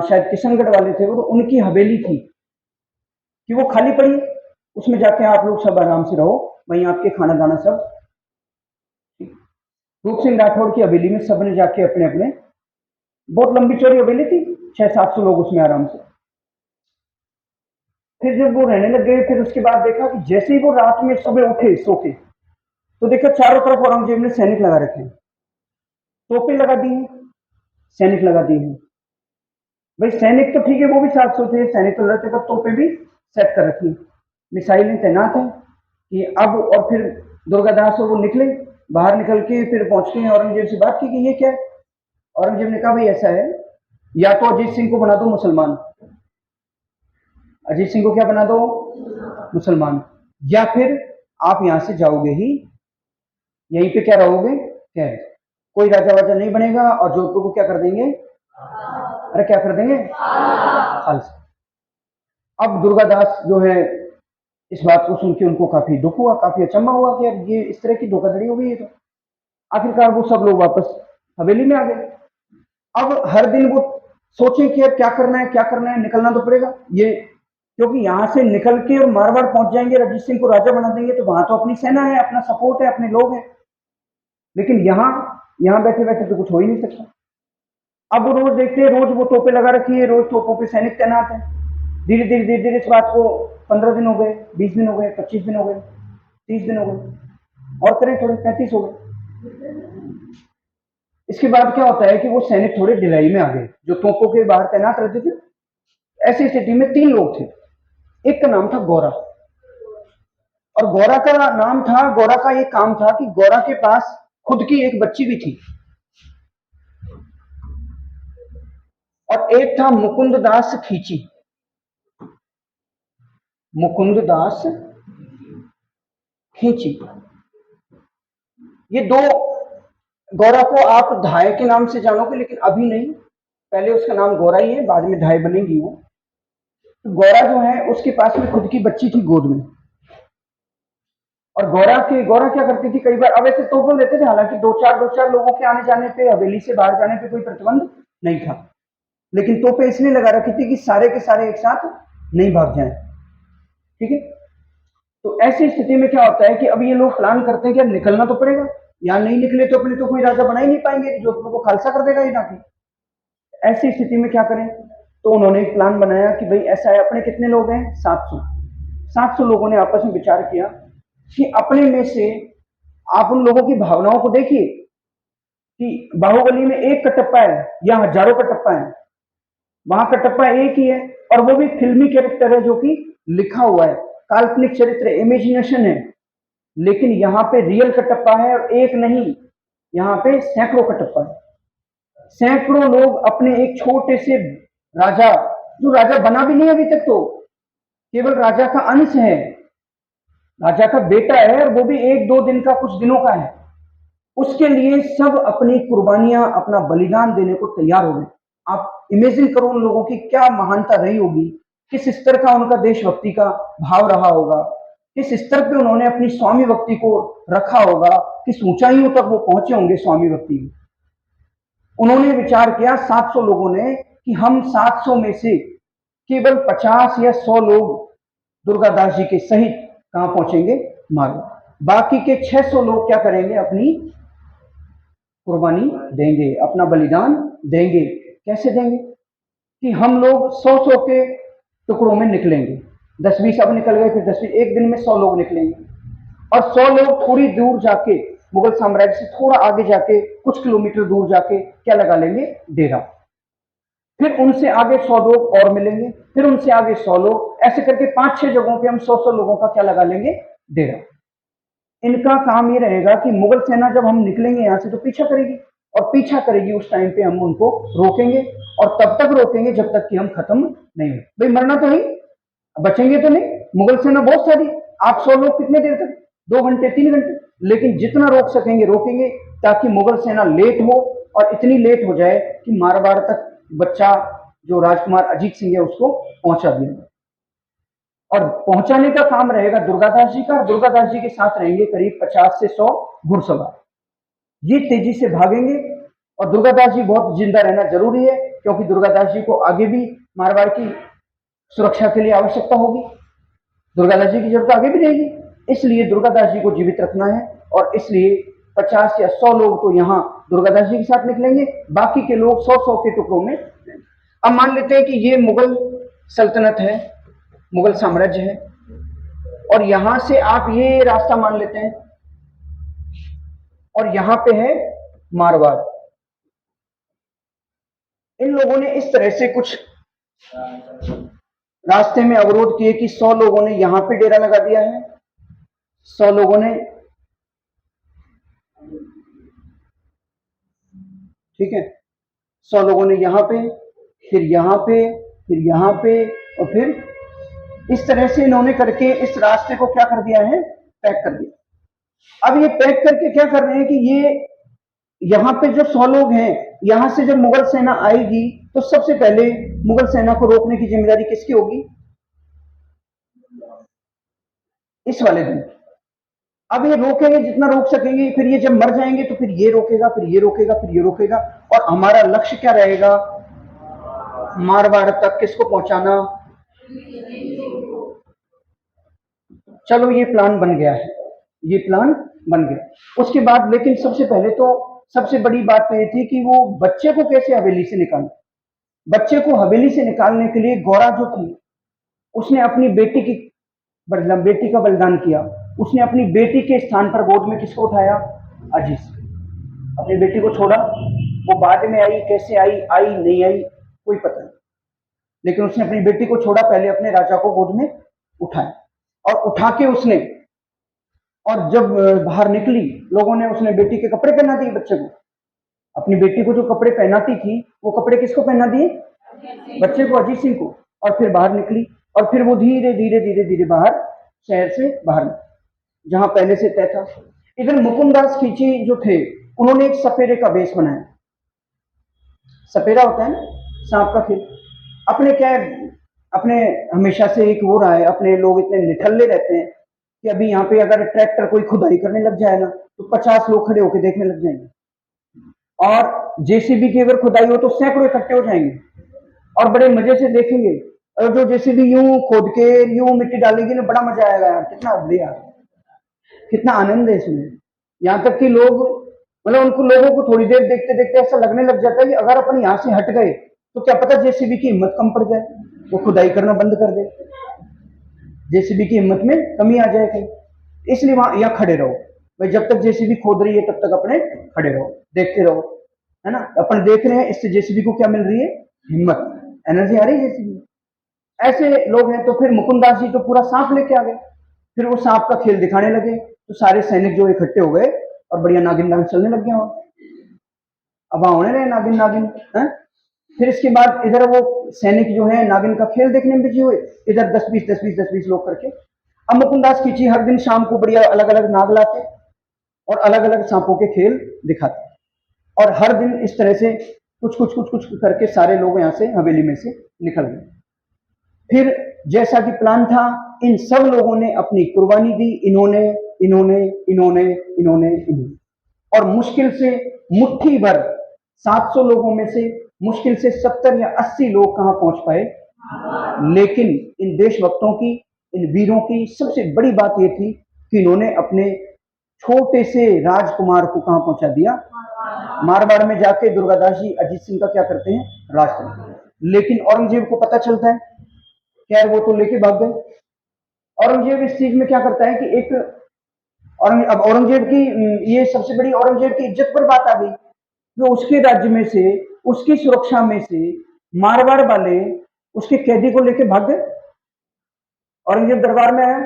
शायद किशनगढ़ वाले थे वो, तो उनकी हवेली थी कि वो खाली पड़ी, उसमें जाके आप लोग सब आराम से रहो, वहीं आपके खाना दाना सब। रूप सिंह राठौड़ की हवेली में सबने जाके अपने अपने, बहुत लंबी चौड़ी हवेली थी, 600-700 लोग उसमें आराम से। फिर जब वो रहने लग गए, फिर उसके बाद देखा कि जैसे ही वो रात में सुबह उठे सो के, तो देखा चारों तरफ औरंगजेब ने सैनिक लगा रखे हैं, तोपें लगा दी हैं, सैनिक लगा दिए हैं। भाई सैनिक तो ठीक है, वो भी 700 थे, सैनिक तो लड़ते, पर तोपें भी सेट कर रखी, मिसाइलें तैनात हैं कि अब। और फिर दुर्गादास और वो निकले, बाहर निकल के फिर पहुंच के औरंगजेब से बात की कि ये क्या है। औरंगजेब ने कहा भाई ऐसा है, या तो अजीत सिंह को बना दो मुसलमान, अजीत सिंह को क्या बना दो, मुसलमान, या फिर आप यहां से जाओगे ही, यहीं पे क्या रहोगे, कैद, कोई राजा वाजा नहीं बनेगा, और जोधपुर को क्या कर देंगे, अरे क्या कर देंगे, खालसा। अब दुर्गादास जो है, इस बात को सुन के उनको काफी दुख हुआ, काफी अचंभा हुआ कि यार ये इस तरह की धोखाधड़ी हो गई है। तो आखिरकार वो सब लोग वापस हवेली में आ गए। अब हर दिन वो सोचे कि अब क्या करना है, क्या करना है, निकलना तो पड़ेगा ये, क्योंकि यहां से निकल के और मारवाड़ पहुंच जाएंगे, रजीत सिंह को राजा बना देंगे, तो वहां तो अपनी सेना है, अपना सपोर्ट है, अपने लोग हैं। लेकिन यहाँ बैठे बैठे तो कुछ हो ही नहीं सकता। अब वो रोज देखते हैं, रोज वो तोपें लगा रखी है, रोज तोपों पे सैनिक तैनात है। धीरे धीरे धीरे धीरे इस बात को 15 दिन हो गए, 20 दिन हो गए, 25 दिन हो गए, 30 दिन हो गए, और करें थोड़े 35 हो गए। इसके बाद क्या होता है कि वो सैनिक थोड़े ढिलाई में आ गए, जो तोपों के बाहर तैनात रहते थे। ऐसी स्थिति में 3 लोग थे। एक का नाम था गौरा, और गौरा का नाम था, गौरा का ये काम था कि गौरा के पास खुद की एक बच्ची भी थी। और एक था मुकुंद दास खींची, मुकुंद दास खींची। ये दो, गौरा को आप धाय के नाम से जानोगे, लेकिन अभी नहीं, पहले उसका नाम गौरा ही है, बाद में धाय बनेगी वो। तो गौरा जो है उसके पास में खुद की बच्ची थी गोद में। और गौरा क्या करती थी, कई बार, अब ऐसे तोहफे देते थे, हालांकि दो चार लोगों के आने जाने पे, हवेली से बाहर जाने पे कोई प्रतिबंध नहीं था, लेकिन तोहफे इसलिए लगा रखी थी कि सारे के सारे एक साथ नहीं भाग जाए। ठीक है, तो ऐसी स्थिति में क्या होता है कि अब ये लोग प्लान करते हैं कि अब निकलना तो पड़ेगा, या नहीं निकले तो अपने तो कोई राजा बना ही नहीं पाएंगे, जो अपने को खालसा कर देगा ये ना। ऐसी स्थिति में क्या करें, तो उन्होंने एक प्लान बनाया कि भाई ऐसा है, अपने कितने लोग हैं, 700 लोगों ने आपस में विचार किया कि अपने में से आप उन लोगों की भावनाओं को देखिए कि बाहुबली में एक कटप्पा है या हजारों कटप्पा है, वहां कटप्पा एक ही है, और वो भी फिल्मी कैरेक्टर है, जो कि लिखा हुआ है, काल्पनिक चरित्र, इमेजिनेशन है। लेकिन यहाँ पे रियल कटप्पा है, और एक नहीं, यहाँ पे सैकड़ों कटप्पा है। सैकड़ों लोग अपने एक छोटे से राजा, जो राजा बना भी नहीं अभी तक, तो केवल राजा का अंश है, राजा का बेटा है, और वो भी 1-2 दिन का, कुछ दिनों का है, उसके लिए सब अपनी कुर्बानियां, अपना बलिदान देने को तैयार हो गए। आप इमेजिन करो उन लोगों की क्या महानता रही होगी, किस स्तर का उनका देशभक्ति का भाव रहा होगा, किस स्तर पे उन्होंने अपनी स्वामी भक्ति को रखा होगा, किस ऊंचाइयों तक वो पहुंचे होंगे स्वामी भक्ति में। उन्होंने विचार किया 700 लोगों ने कि हम 700 में से केवल 50 या 100 लोग दुर्गादास जी के सहित कहां पहुंचेंगे, मारवाड़। बाकी के 600 लोग क्या करेंगे, अपनी कुर्बानी देंगे, अपना बलिदान देंगे। कैसे देंगे कि हम लोग 100-100 के टुकड़ों में निकलेंगे, 10-20 अब निकल गए, फिर 10-20, एक दिन में 100 लोग निकलेंगे, और 100 लोग थोड़ी दूर जाके, मुगल साम्राज्य से थोड़ा आगे जाके, कुछ किलोमीटर दूर जाके क्या लगा लेंगे, डेरा। फिर उनसे आगे 100 लोग और मिलेंगे, फिर उनसे आगे 100 लोग, ऐसे करके 5-6 जगहों पे हम 100-100 लोगों का क्या लगा लेंगे, डेरा। इनका काम ये रहेगा कि मुगल सेना जब हम निकलेंगे यहां से तो पीछा करेगी, और पीछा करेगी, उस टाइम पे हम उनको रोकेंगे, और तब तक रोकेंगे जब तक कि हम खत्म नहीं हो। भाई मरना तो नहीं, बचेंगे तो नहीं, मुगल सेना बहुत सारी, आप 100 लोग कितने देर तक, 2 घंटे 3 घंटे, लेकिन जितना रोक सकेंगे रोकेंगे, ताकि मुगल सेना लेट हो, और इतनी लेट हो जाए कि मारवाड़ तक बच्चा जो राजकुमार अजीत सिंह है उसको पहुंचा दिया। और पहुंचाने का काम रहेगा दुर्गादास जी का। दुर्गादास जी के साथ रहेंगे करीब 50 से 100 घुड़सवार, ये तेजी से भागेंगे। और दुर्गादास जी बहुत जिंदा रहना जरूरी है, क्योंकि दुर्गादास जी को आगे भी मारवाड़ की सुरक्षा के लिए आवश्यकता होगी, दुर्गादास जी की जरूरत आगे भी रहेगी, इसलिए दुर्गादास जी को जीवित रखना है। और इसलिए 50 या 100 लोग तो यहाँ दुर्गादास जी के साथ निकलेंगे, बाकी के लोग 100-100 के टुकड़ों में। अब मान लेते हैं कि ये मुगल सल्तनत है, मुगल साम्राज्य है, और यहां से आप ये रास्ता मान लेते हैं, और यहां पे है मारवाड़। इन लोगों ने इस तरह से कुछ रास्ते में अवरोध किए कि 100 लोगों ने यहां पे डेरा लगा दिया है, 100 लोगों ने, ठीक है, 100 लोगों ने यहां पे, फिर यहां पे, फिर यहां पे, और फिर इस तरह से इन्होंने करके इस रास्ते को क्या कर दिया है, पैक कर दिया। अब ये पैक करके क्या कर रहे हैं कि ये यहां पे जो 100 लोग हैं, यहां से जब मुगल सेना आएगी तो सबसे पहले मुगल सेना को रोकने की जिम्मेदारी किसकी होगी, इस वाले दिन। अब ये रोकेंगे जितना रोक सकेंगे, फिर ये जब मर जाएंगे तो फिर ये रोकेगा, फिर ये रोकेगा, फिर ये रोकेगा, और हमारा लक्ष्य क्या रहेगा, मारवाड़ तक किसको पहुंचाना। चलो ये प्लान बन गया है, ये प्लान बन गया। उसके बाद लेकिन सबसे पहले तो सबसे बड़ी बात तो ये थी कि वो बच्चे को कैसे हवेली से निकालें। बच्चे को हवेली से निकालने के लिए गौरा जो थी उसने अपनी बेटी का बलिदान किया। उसने अपनी बेटी के स्थान पर गोद में किसको उठाया, अजीज। अपनी बेटी को छोड़ा, वो बाद में आई, कैसे आई, आई नहीं आई कोई पता नहीं, लेकिन उसने अपनी बेटी को छोड़ा, पहले अपने राजा को गोद में उठाया, और उठा के उसने, और जब बाहर निकली लोगों ने, उसने बेटी के कपड़े पहना दिए बच्चे को। अपनी बेटी को जो कपड़े पहनाती थी वो कपड़े किसको पहना दिए, बच्चे को, अजीत सिंह को। और फिर बाहर निकली, और फिर वो धीरे धीरे धीरे धीरे बाहर, शहर से बाहर, जहां पहले से तय था। इधर मुकुंदास खींची जो थे उन्होंने एक सपेरे का वेश बनाया। सपेरा होता है ना, सांप का खेल। अपने क्या है, अपने हमेशा से एक वो रहा है, अपने लोग इतने निठल्ले रहते हैं कि अभी यहाँ पे अगर ट्रैक्टर कोई खुदाई करने लग जाए ना तो 50 लोग खड़े होकर देखने लग जाएंगे, और जेसीबी की अगर खुदाई हो तो सैकड़ों इकट्ठे हो जाएंगे और बड़े मजे से देखेंगे। और जो जेसीबी यूं खोद के यूं मिट्टी डालेगी ना, बड़ा मजा आएगा यार, कितना बढ़िया, कितना आनंद है इसमें। यहाँ तक कि लोग, मतलब उनको लोगों को थोड़ी देर देखते देखते ऐसा लगने लग जाता है कि अगर अपन यहाँ से हट गए तो क्या पता जेसीबी की हिम्मत कम पड़ जाए, वो खुदाई करना बंद कर दे, जेसीबी की हिम्मत में कमी आ जाए कहीं। इसलिए वहां यहाँ खड़े रहो भाई, जब तक जेसीबी खोद रही है तब तक अपने खड़े रहो, देखते रहो, है ना। अपन देख रहे हैं, इससे जेसीबी को क्या मिल रही है, हिम्मत, एनर्जी आ रही है जेसीबी। ऐसे लोग हैं। तो फिर मुकुंदास जी तो पूरा सांप लेके आ गए, फिर वो सांप का खेल दिखाने लगे, तो सारे सैनिक जो इकट्ठे हो गए और बढ़िया नागिन नागिन चलने लग गया। अब होने रहे नागिन नागिन है। फिर इसके बाद इधर वो सैनिक जो है नागिन का खेल देखने में बिजी हुए, इधर 10-20 लोग करके। अब मुकुंदास खींची हर दिन शाम को बढ़िया अलग अलग नाग लाते और अलग अलग सांपों के खेल दिखाते, और हर दिन इस तरह से कुछ कुछ कुछ कुछ करके सारे लोग यहाँ से हवेली में से निकल गए। फिर जैसा कि प्लान था, इन सब लोगों ने अपनी कुर्बानी दी, इन्होंने इन्होंने इन्होंने इन्होंने इन्होंने, और मुश्किल से मुट्ठी भर 700 लोगों में से मुश्किल से 70 या 80 लोग कहां पहुंच पाए। लेकिन इन देशभक्तों की, इन वीरों की सबसे बड़ी बात यह थी कि इन्होंने अपने छोटे से राजकुमार को कहां पहुंचा दिया, मारवाड़ में जाके दुर्गादास जी अजीत सिंह का क्या करते हैं, राज करते हैं। लेकिन औरंगजेब को पता चलता है, खैर वो तो लेके भाग गए। औरंगजेब इस चीज में क्या करता है कि एक अब औरंगजेब की ये सबसे बड़ी औरंगजेब की इज्जत पर बात आ गई, जो उसके राज्य में से, उसकी सुरक्षा में से मारवाड़ वाले उसके कैदी को लेके भाग गए। औरंगजेब दरबार में आया,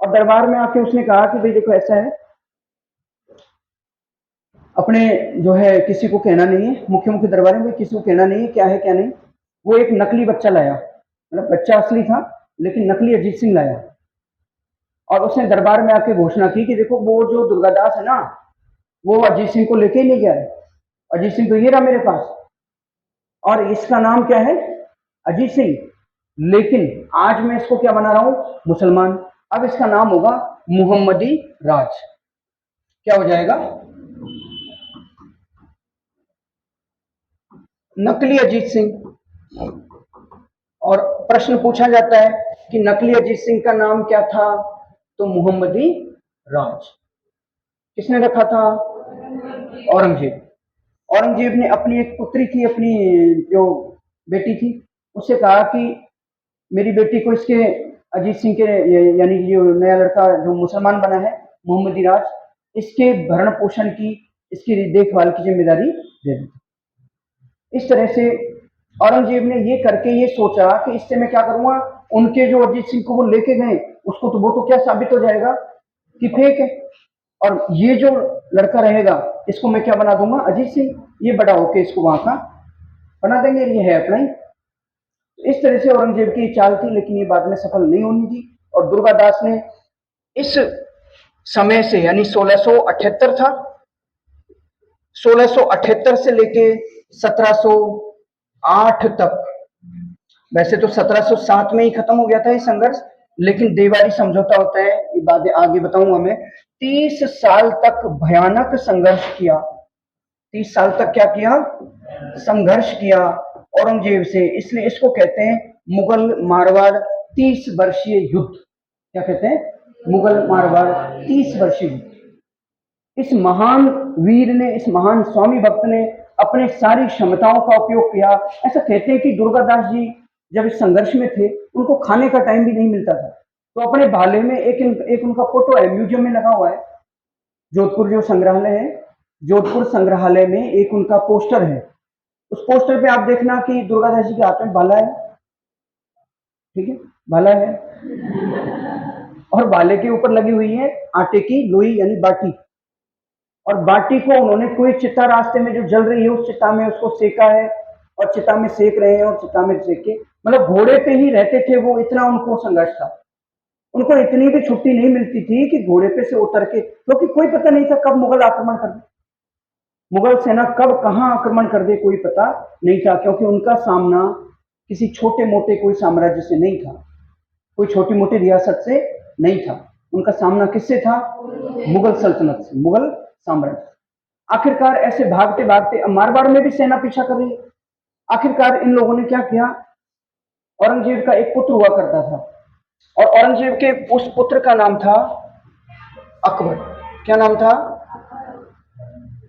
और दरबार में आके उसने कहा कि भाई देखो ऐसा है, अपने जो है किसी को कहना नहीं है, मुख्य दरबार में किसी को कहना नहीं है क्या है क्या नहीं। वो एक नकली बच्चा लाया, मतलब बच्चा असली था लेकिन नकली अजीत सिंह लाया, और उसने दरबार में आके घोषणा की कि देखो वो जो दुर्गादास है ना, वो अजीत सिंह को लेके ही नहीं गया है, अजीत सिंह तो ये रहा मेरे पास, और इसका नाम क्या है, अजीत सिंह, लेकिन आज मैं इसको क्या बना रहा हूं, मुसलमान। अब इसका नाम होगा मुहम्मदी राज। क्या हो जाएगा, नकली अजीत सिंह। और प्रश्न पूछा जाता है कि नकली अजीत सिंह का नाम क्या था, तो मुहम्मदी राज। किसने रखा था, औरंगजेब। औरंगजेब ने अपनी एक पुत्री थी, अपनी जो बेटी थी, उससे कहा कि मेरी बेटी को इसके अजीत सिंह के यानी कि जो नया लड़का जो मुसलमान बना है मोहम्मद इराज, इसके भरण पोषण की, इसकी देखभाल की जिम्मेदारी दे दी। इस तरह से औरंगजेब ने ये करके ये सोचा कि इससे मैं क्या करूंगा, उनके जो अजीत सिंह को वो लेके गए उसको तो वो तो क्या साबित हो जाएगा कि फेक है, और ये जो लड़का रहेगा इसको मैं क्या बना दूंगा, अजीत सिंह, ये बड़ा होके इसको वहां का बना देंगे, ये है अपना ही। इस तरह से औरंगजेब की चाल थी, लेकिन ये बाद में सफल नहीं होनी थी। और दुर्गादास ने इस समय से यानी 1678 था, 1678 से लेके 1708 तक, वैसे तो 1707 में ही खत्म हो गया था ये संघर्ष, लेकिन देवारी समझौता होता है, ये बातें आगे बताऊंगा मैं। 30 साल तक भयानक संघर्ष किया, 30 साल तक क्या किया, संघर्ष किया औरंगजेब से, इसलिए इसको कहते हैं मुगल मारवाड़ 30 वर्षीय युद्ध। क्या कहते हैं, मुगल मारवाड़ 30 वर्षीय युद्ध। इस महान वीर ने, इस महान स्वामी भक्त ने अपने सारी क्षमताओं का उपयोग किया। ऐसा कहते हैं कि दुर्गादास जी जब इस संघर्ष में थे उनको खाने का टाइम भी नहीं मिलता था, तो अपने भाले में एक उनका फोटो है, म्यूजियम में लगा हुआ है, जोधपुर जो संग्रहालय है, जोधपुर संग्रहालय में एक उनका पोस्टर है। उस पोस्टर पे आप देखना कि दुर्गादास जी के हाथ में भाला है, ठीक है, भाला है, और भाले के ऊपर लगी हुई है आटे की लोई यानी बाटी, और बाटी को उन्होंने कोई चिता रास्ते में जो जल रही है उस चिता में उसको सेका है, और चिता में सेक रहे हैं, और चिता में सेक के, मतलब घोड़े पे ही रहते थे वो, इतना उनको संघर्ष था। उनको इतनी भी छुट्टी नहीं मिलती थी कि घोड़े पे से उतर के, क्योंकि कोई पता नहीं था कब मुगल आक्रमण कर दे, मुगल सेना कब कहां आक्रमण कर दे, कोई पता नहीं था, क्योंकि उनका सामना किसी छोटे मोटे कोई साम्राज्य से नहीं था, कोई छोटी मोटी रियासत से नहीं था, उनका सामना किससे था, मुगल सल्तनत से, मुगल साम्राज्य। आखिरकार ऐसे भागते भागते मारवाड़ में भी सेना पीछा कर रही है। आखिरकार इन लोगों ने क्या किया, औरंगजेब का एक पुत्र हुआ करता था, और औरंगजेब के उस पुत्र का नाम था अकबर। क्या नाम था,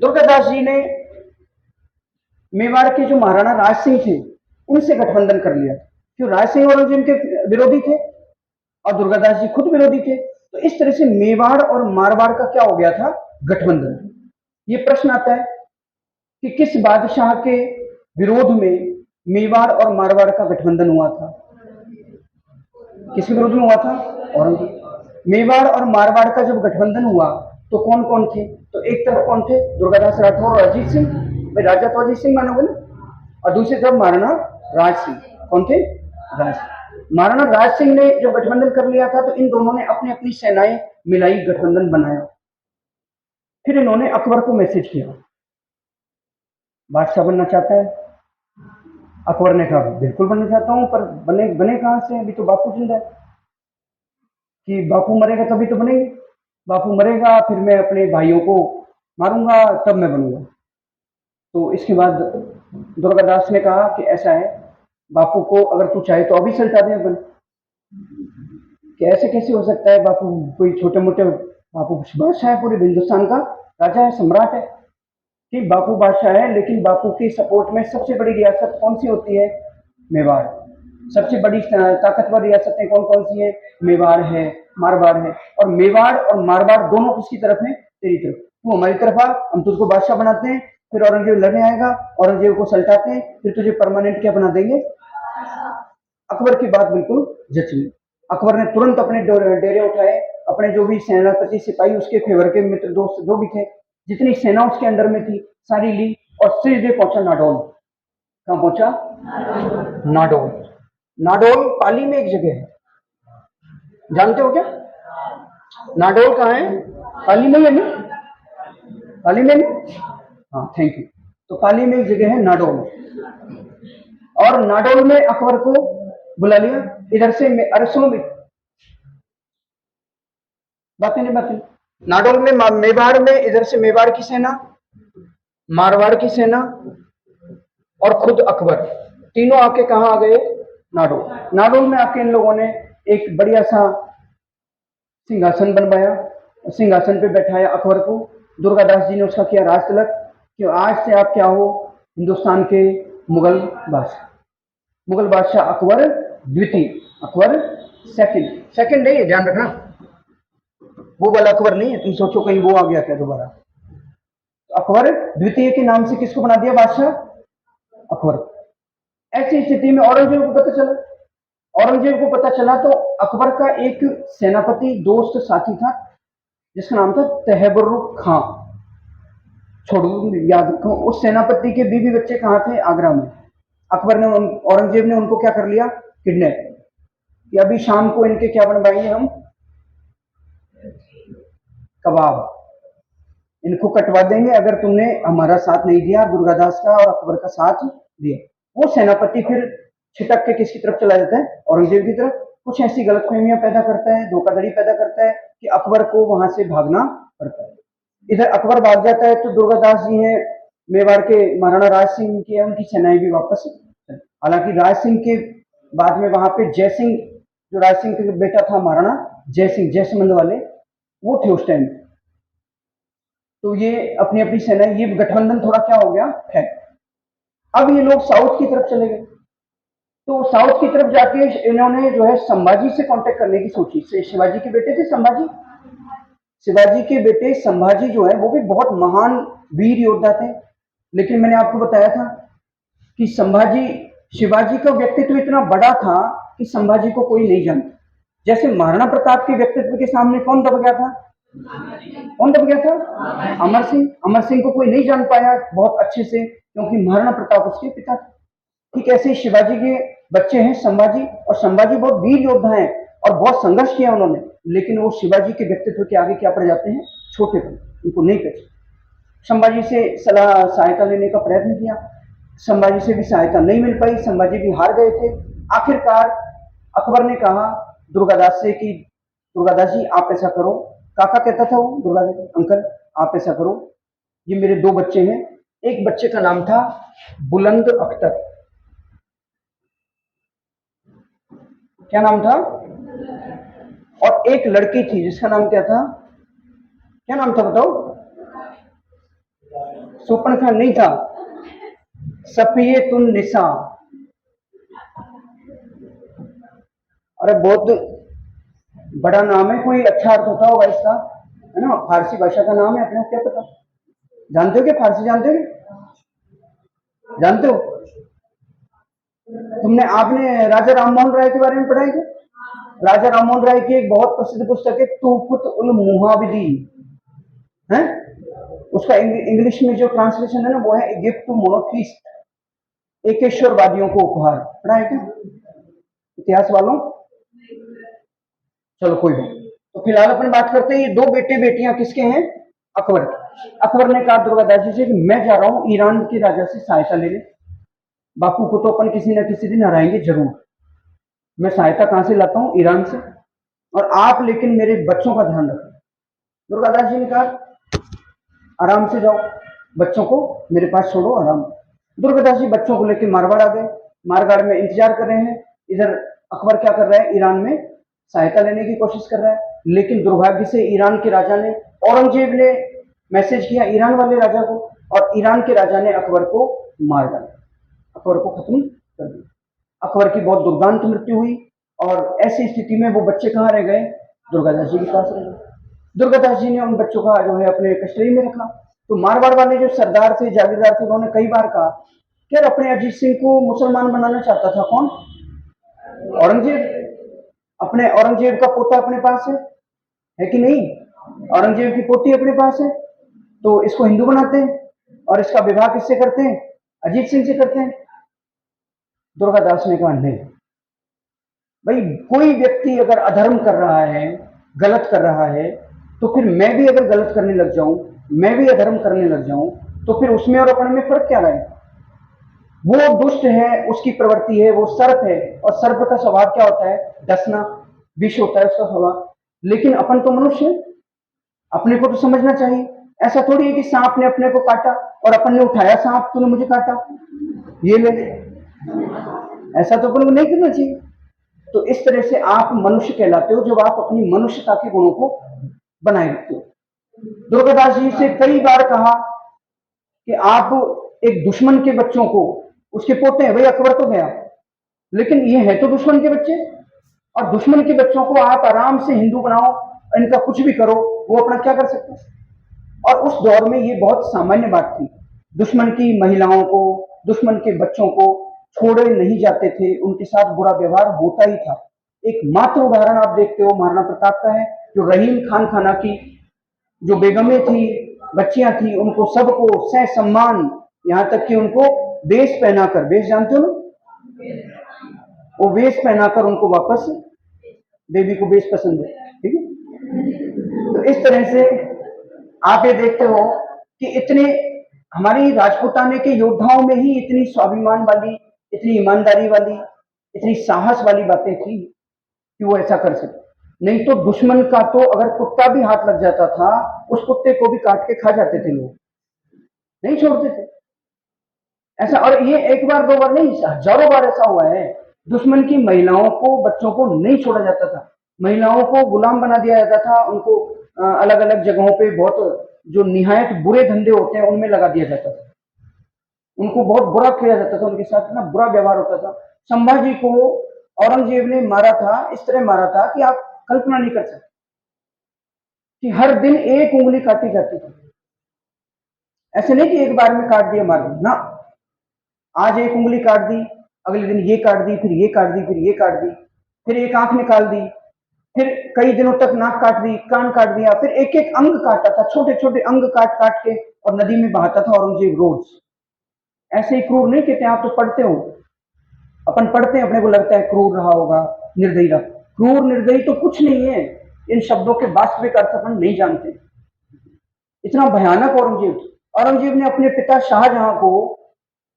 दुर्गादास जी ने मेवाड़ के जो महाराणा राज सिंह थे उनसे गठबंधन कर लिया, क्यों, राज सिंह औरंगजेब के विरोधी थे और दुर्गादास जी खुद विरोधी थे, तो इस तरह से मेवाड़ और मारवाड़ का क्या हो गया था, गठबंधन। ये प्रश्न आता है कि किस बादशाह के विरोध में मेवाड़ और मारवाड़ का गठबंधन हुआ था, किसके विरोध में हुआ था, औरंगजेब। मेवाड़ और मारवाड़ का जब गठबंधन हुआ तो कौन कौन थे, तो एक तरफ कौन थे, दुर्गादास राठौर और अजीत सिंह, भाई राजा तो अजीत सिंह मानोगे ना, और दूसरी तरफ महाराणा राज सिंह, कौन थे, राज। महाराणा राज सिंह ने जब गठबंधन कर लिया था तो इन दोनों ने अपनी अपनी सेनाएं मिलाई, गठबंधन बनाया। फिर इन्होंने अकबर को मैसेज किया, बादशाह बनना चाहता है, अकबर ने कहा बिल्कुल बनना चाहता हूं, पर बने कहां से, अभी तो बापू जिंदा है, कि बापू मरेगा तभी तो बनेंगे, बापू मरेगा फिर मैं अपने भाइयों को मारूंगा तब मैं बनूंगा। तो इसके बाद दुर्गादास ने कहा कि ऐसा है, बापू को अगर तू चाहे तो अभी सल्टा दे अपन, कि ऐसे कैसे हो सकता है, बापू कोई छोटे मोटे, बापू बादशाह है, पूरे हिंदुस्तान का राजा है, सम्राट है, कि बापू बादशाह है, लेकिन बापू की सपोर्ट में सबसे बड़ी रियासत कौन सी होती है, मेवाड़। सबसे बड़ी ताकतवर रियासतें कौन कौन सी है, मेवाड़ है, मारवाड़ है, और मेवाड़ और मारवाड़ दोनों किसकी तरफ है, तेरी तरफ, तू हमारी तरफ आ, हम तुझको बादशाह बनाते हैं, फिर औरंगजेब लड़ने आएगा, औरंगजेब को सल्टाते हैं, फिर तुझे परमानेंट क्या बना देंगे। अकबर की बात बिल्कुल जची। अकबर ने तुरंत अपने डेरे उठाए, अपने जो भी सेनापति सिपाही उसके फेवर के मित्र दोस्त जो भी थे, जितनी सेना उसके अंदर में थी सारी ली, और सीधे पहुंचा नाडौल। कहां पहुंचा, नाडौल। नाडौल पाली में एक जगह है, जानते हो क्या, नाडौल कहाँ है, पाली में है ना, पाली में नहीं, हाँ थैंक यू। तो पाली में एक जगह है नाडौल, और नाडौल में अकबर को बुला लिया, इधर से अरे सुनो भी बातें नहीं बातें, नाडौल में मेवाड़ में, इधर से मेवाड़ की सेना, मारवाड़ की सेना, और खुद अकबर, तीनों आके कहां आ गए, नाडौल। नाडौल में आके इन लोगों ने एक बढ़िया सा सिंहासन बनवाया, सिंहासन पे बैठाया अकबर को। दुर्गादास जी ने उसका किया राज तिलक, कि आज से आप क्या हो, हिंदुस्तान के मुगल बादशाह, मुगल बादशाह अकबर द्वितीय। अकबर सेकंड, सेकंड नहीं है, ध्यान रखना, वो वाला अकबर नहीं है, तुम सोचो कहीं वो आ गया क्या दोबारा। तो अकबर द्वितीय के नाम से किसको बना दिया बादशाह? अकबर। ऐसी स्थिति में औरंगजेब को पता चला, औरंगजेब को पता चला तो अकबर का एक सेनापति दोस्त साथी था जिसका नाम था तहबरुख खां। छोड़ो, याद रखो, उस सेनापति के बीवी बच्चे कहाँ थे? आगरा में। अकबर ने औरंगजेब ने उनको क्या कर लिया? किडनैप। कि अभी शाम को इनके क्या बनवाएंगे हम? कबाब। इनको कटवा देंगे अगर तुमने हमारा साथ नहीं दिया, दुर्गादास का और अकबर का साथ दिया। वो सेनापति फिर छिटक के किसकी तरफ चला जाता है? औरंगजेब की तरफ। कुछ ऐसी गलतफहमियां पैदा करता है, धोखाधड़ी पैदा करता है कि अकबर को वहां से भागना पड़ता है। इधर अकबर भाग जाता है तो दुर्गादास जी हैं मेवाड़ के, महाराणा राज सिंह की है, उनकी सेनाएं भी वापस। हालांकि राज सिंह के बाद में वहां पे जय सिंह, जो राज सिंह का बेटा था महाराणा जय सिंह, जयसमंद वाले, वो थे उस टाइम। तो ये अपनी अपनी सेनाएं, ये गठबंधन थोड़ा क्या हो गया है। अब ये लोग साउथ की तरफ चले गए, तो साउथ की तरफ जाके इन्होंने जो है संभाजी से कांटेक्ट करने की सोची। शिवाजी के बेटे थे संभाजी, शिवाजी के बेटे संभाजी जो है वो भी बहुत महान वीर योद्धा थे। लेकिन मैंने आपको बताया था कि संभाजी, शिवाजी का व्यक्तित्व इतना बड़ा था कि संभाजी को कोई नहीं जानता। जैसे महाराणा प्रताप के व्यक्तित्व के सामने कौन दब गया था? कौन दब गया था? अमर सिंह। अमर सिंह को कोई नहीं जान पाया बहुत अच्छे से क्योंकि महाराणा प्रताप उसके पिता थे। ठीक ऐसे शिवाजी के बच्चे हैं संभाजी, और संभाजी बहुत वीर योद्धा हैं और बहुत संघर्ष किया उन्होंने, लेकिन वो शिवाजी के व्यक्तित्व के आगे क्या पड़ जाते हैं? छोटे पड़, उनको नहीं पहचान। संभाजी से सलाह सहायता लेने का प्रयत्न किया, संभाजी से भी सहायता नहीं मिल पाई, संभाजी भी हार गए थे। आखिरकार अकबर ने कहा दुर्गादास से कि दुर्गादास जी आप ऐसा करो, काका कहता था वो दुर्गादास, अंकल आप ऐसा करो, ये मेरे दो बच्चे हैं, एक बच्चे का नाम था बुलंद अख्तर, क्या नाम था? और एक लड़की थी जिसका नाम क्या था? क्या नाम था बताओ? सुपरखा नहीं था, सफियतुन निसा। अरे बहुत बड़ा नाम है, कोई अच्छा अर्थ होता होगा इसका, है ना? फारसी भाषा का नाम है, अपने क्या पता? जानते हो क्या फारसी? जानते हो? जानते हो? तुमने, आपने राजा राममोहन राय के बारे में पढ़ा है क्या? राजा राममोहन राय की एक बहुत प्रसिद्ध पुस्तक है तूफत उल मुहाविदी, है? उसका इंग्लिश में जो ट्रांसलेशन है ना वो है गिफ्ट टू मोनोथीस्ट, एकेश्वरवादियों को उपहार। पढ़ा है क्या इतिहास वालों? चलो कोई नहीं। तो फिलहाल अपन बात करते हैं ये दो बेटे बेटियां किसके हैं? अकबर। अकबर ने कहा दुर्गादास जी से कि मैं जा रहा हूं ईरान के राजा से सहायता लेने, बापू को तो अपन किसी न किसी दिन हराएंगे जरूर, मैं सहायता कहां से लाता हूं? ईरान से, और आप लेकिन मेरे बच्चों का ध्यान रखें। दुर्गादास जी ने कहा आराम से जाओ, बच्चों को मेरे पास छोड़ो, आराम। दुर्गादास जी बच्चों को लेकर मारवाड़ आ गए, मारवाड़ में इंतजार कर रहे हैं। इधर अकबर क्या कर रहा है? ईरान में सहायता लेने की कोशिश कर रहा है, लेकिन दुर्भाग्य से ईरान के राजा ने, औरंगजेब ने मैसेज किया ईरान वाले राजा को, और ईरान के राजा ने अकबर को मार डाला, अकबर को खत्म कर दिया। अकबर की बहुत दुर्दांत मृत्यु हुई, और ऐसी स्थिति में वो बच्चे कहाँ रह गए? दुर्गादास जी के पास रह गए। दुर्गादास जी ने उन बच्चों का जो है अपने कस्टडी में रखा। तो मारवाड़ वाले जो सरदार थे, जागीरदार थे, उन्होंने कई बार कहा कि यार अपने अजीत सिंह को मुसलमान बनाना चाहता था कौन? औरंगजेब। अपने औरंगजेब का पोता अपने पास है कि नहीं? औरंगजेब की पोती अपने पास है, तो इसको हिंदू बनाते हैं और इसका विवाह किससे करते हैं? अजीत सिंह से करते हैं। दुर्गादास ने कहा नहीं भाई, कोई व्यक्ति अगर अधर्म कर रहा है, गलत कर रहा है, तो फिर मैं भी अगर गलत करने लग जाऊं, मैं भी अधर्म करने लग जाऊं, तो फिर उसमें और अपने में फर्क क्या रहे? वो दुष्ट है, उसकी प्रवृत्ति है, वो सर्प है, और सर्प का स्वभाव क्या होता है? डसना, विष होता है उसका स्वभाव। लेकिन अपन तो मनुष्य है, अपने को तो समझना चाहिए। ऐसा थोड़ी है कि सांप ने अपने को काटा और अपन ने उठाया सांप, तूने मुझे काटा, ये ले। ऐसा तो अपन को नहीं करना चाहिए। तो इस तरह से आप मनुष्य कहलाते हो जब आप अपनी मनुष्यता के गुणों को बनाए रखते हो। दुर्गादास जी से कई बार कहा कि आप एक दुश्मन के बच्चों को, उसके पोते हैं भाई, अकबर तो गया, लेकिन ये है तो दुश्मन के बच्चे, और दुश्मन के बच्चों को आप आराम से हिंदू बनाओ, इनका कुछ भी करो, वो अपना क्या कर सकते हैं। और उस दौर में ये बहुत सामान्य बात थी, दुश्मन की महिलाओं को, दुश्मन के बच्चों को छोड़े नहीं जाते थे, उनके साथ बुरा व्यवहार होता ही था। एक मात्र उदाहरण आप देखते हो महाराणा प्रताप का है, जो रहीम खान खाना की जो बेगमें थी, बच्चियां थी, उनको सबको सह सम्मान, यहाँ तक कि उनको वेश पहनाकर, वेश जानते हो ना, वो वेश पहनाकर उनको वापस, देवी को वेश पसंद है, ठीक है। तो इस तरह से आप ये देखते हो कि इतने हमारी राजपूताने के योद्धाओं में ही इतनी स्वाभिमान वाली, इतनी ईमानदारी वाली, इतनी साहस वाली बातें थी कि वो ऐसा कर सके। नहीं तो दुश्मन का तो अगर कुत्ता भी हाथ लग जाता था, उस कुत्ते को भी काट के खा जाते थे लोग, नहीं छोड़ते थे ऐसा। और ये एक बार दो बार नहीं, हजारों बार ऐसा हुआ है। दुश्मन की महिलाओं को, बच्चों को नहीं छोड़ा जाता था, महिलाओं को गुलाम बना दिया जाता था, उनको अलग अलग जगहों पे बहुत जो निहायत बुरे धंधे होते हैं उनमें लगा दिया जाता था, उनको बहुत बुरा किया जाता था, उनके साथ ना बुरा व्यवहार होता था। संभाजी को औरंगजेब ने मारा था, इस तरह मारा था कि आप कल्पना नहीं कर सकते, कि हर दिन एक उंगली काटी जाती थी। ऐसे नहीं कि एक बार में काट दिया मार दिया ना, आज एक उंगली काट दी, अगले दिन ये काट दी, फिर ये काट दी, फिर ये काट दी, फिर एक आंख निकाल दी, फिर कई दिनों तक नाक काट दी, कान काट दिया, फिर एक एक अंग काटा था, छोटे छोटे अंग काट काट के, और नदी में बहाता था औरंगजेब रोज। ऐसे ही क्रूर नहीं कहते, आप तो पढ़ते हो, अपन पढ़ते हैं, अपने को लगता है क्रूर रहा होगा, निर्दयी रहा। क्रूर निर्दयी तो कुछ नहीं है, इन शब्दों के वास्तविक अर्थ अपन नहीं जानते। इतना भयानक औरंगजेब। औरंगजेब ने अपने पिता शाहजहां को,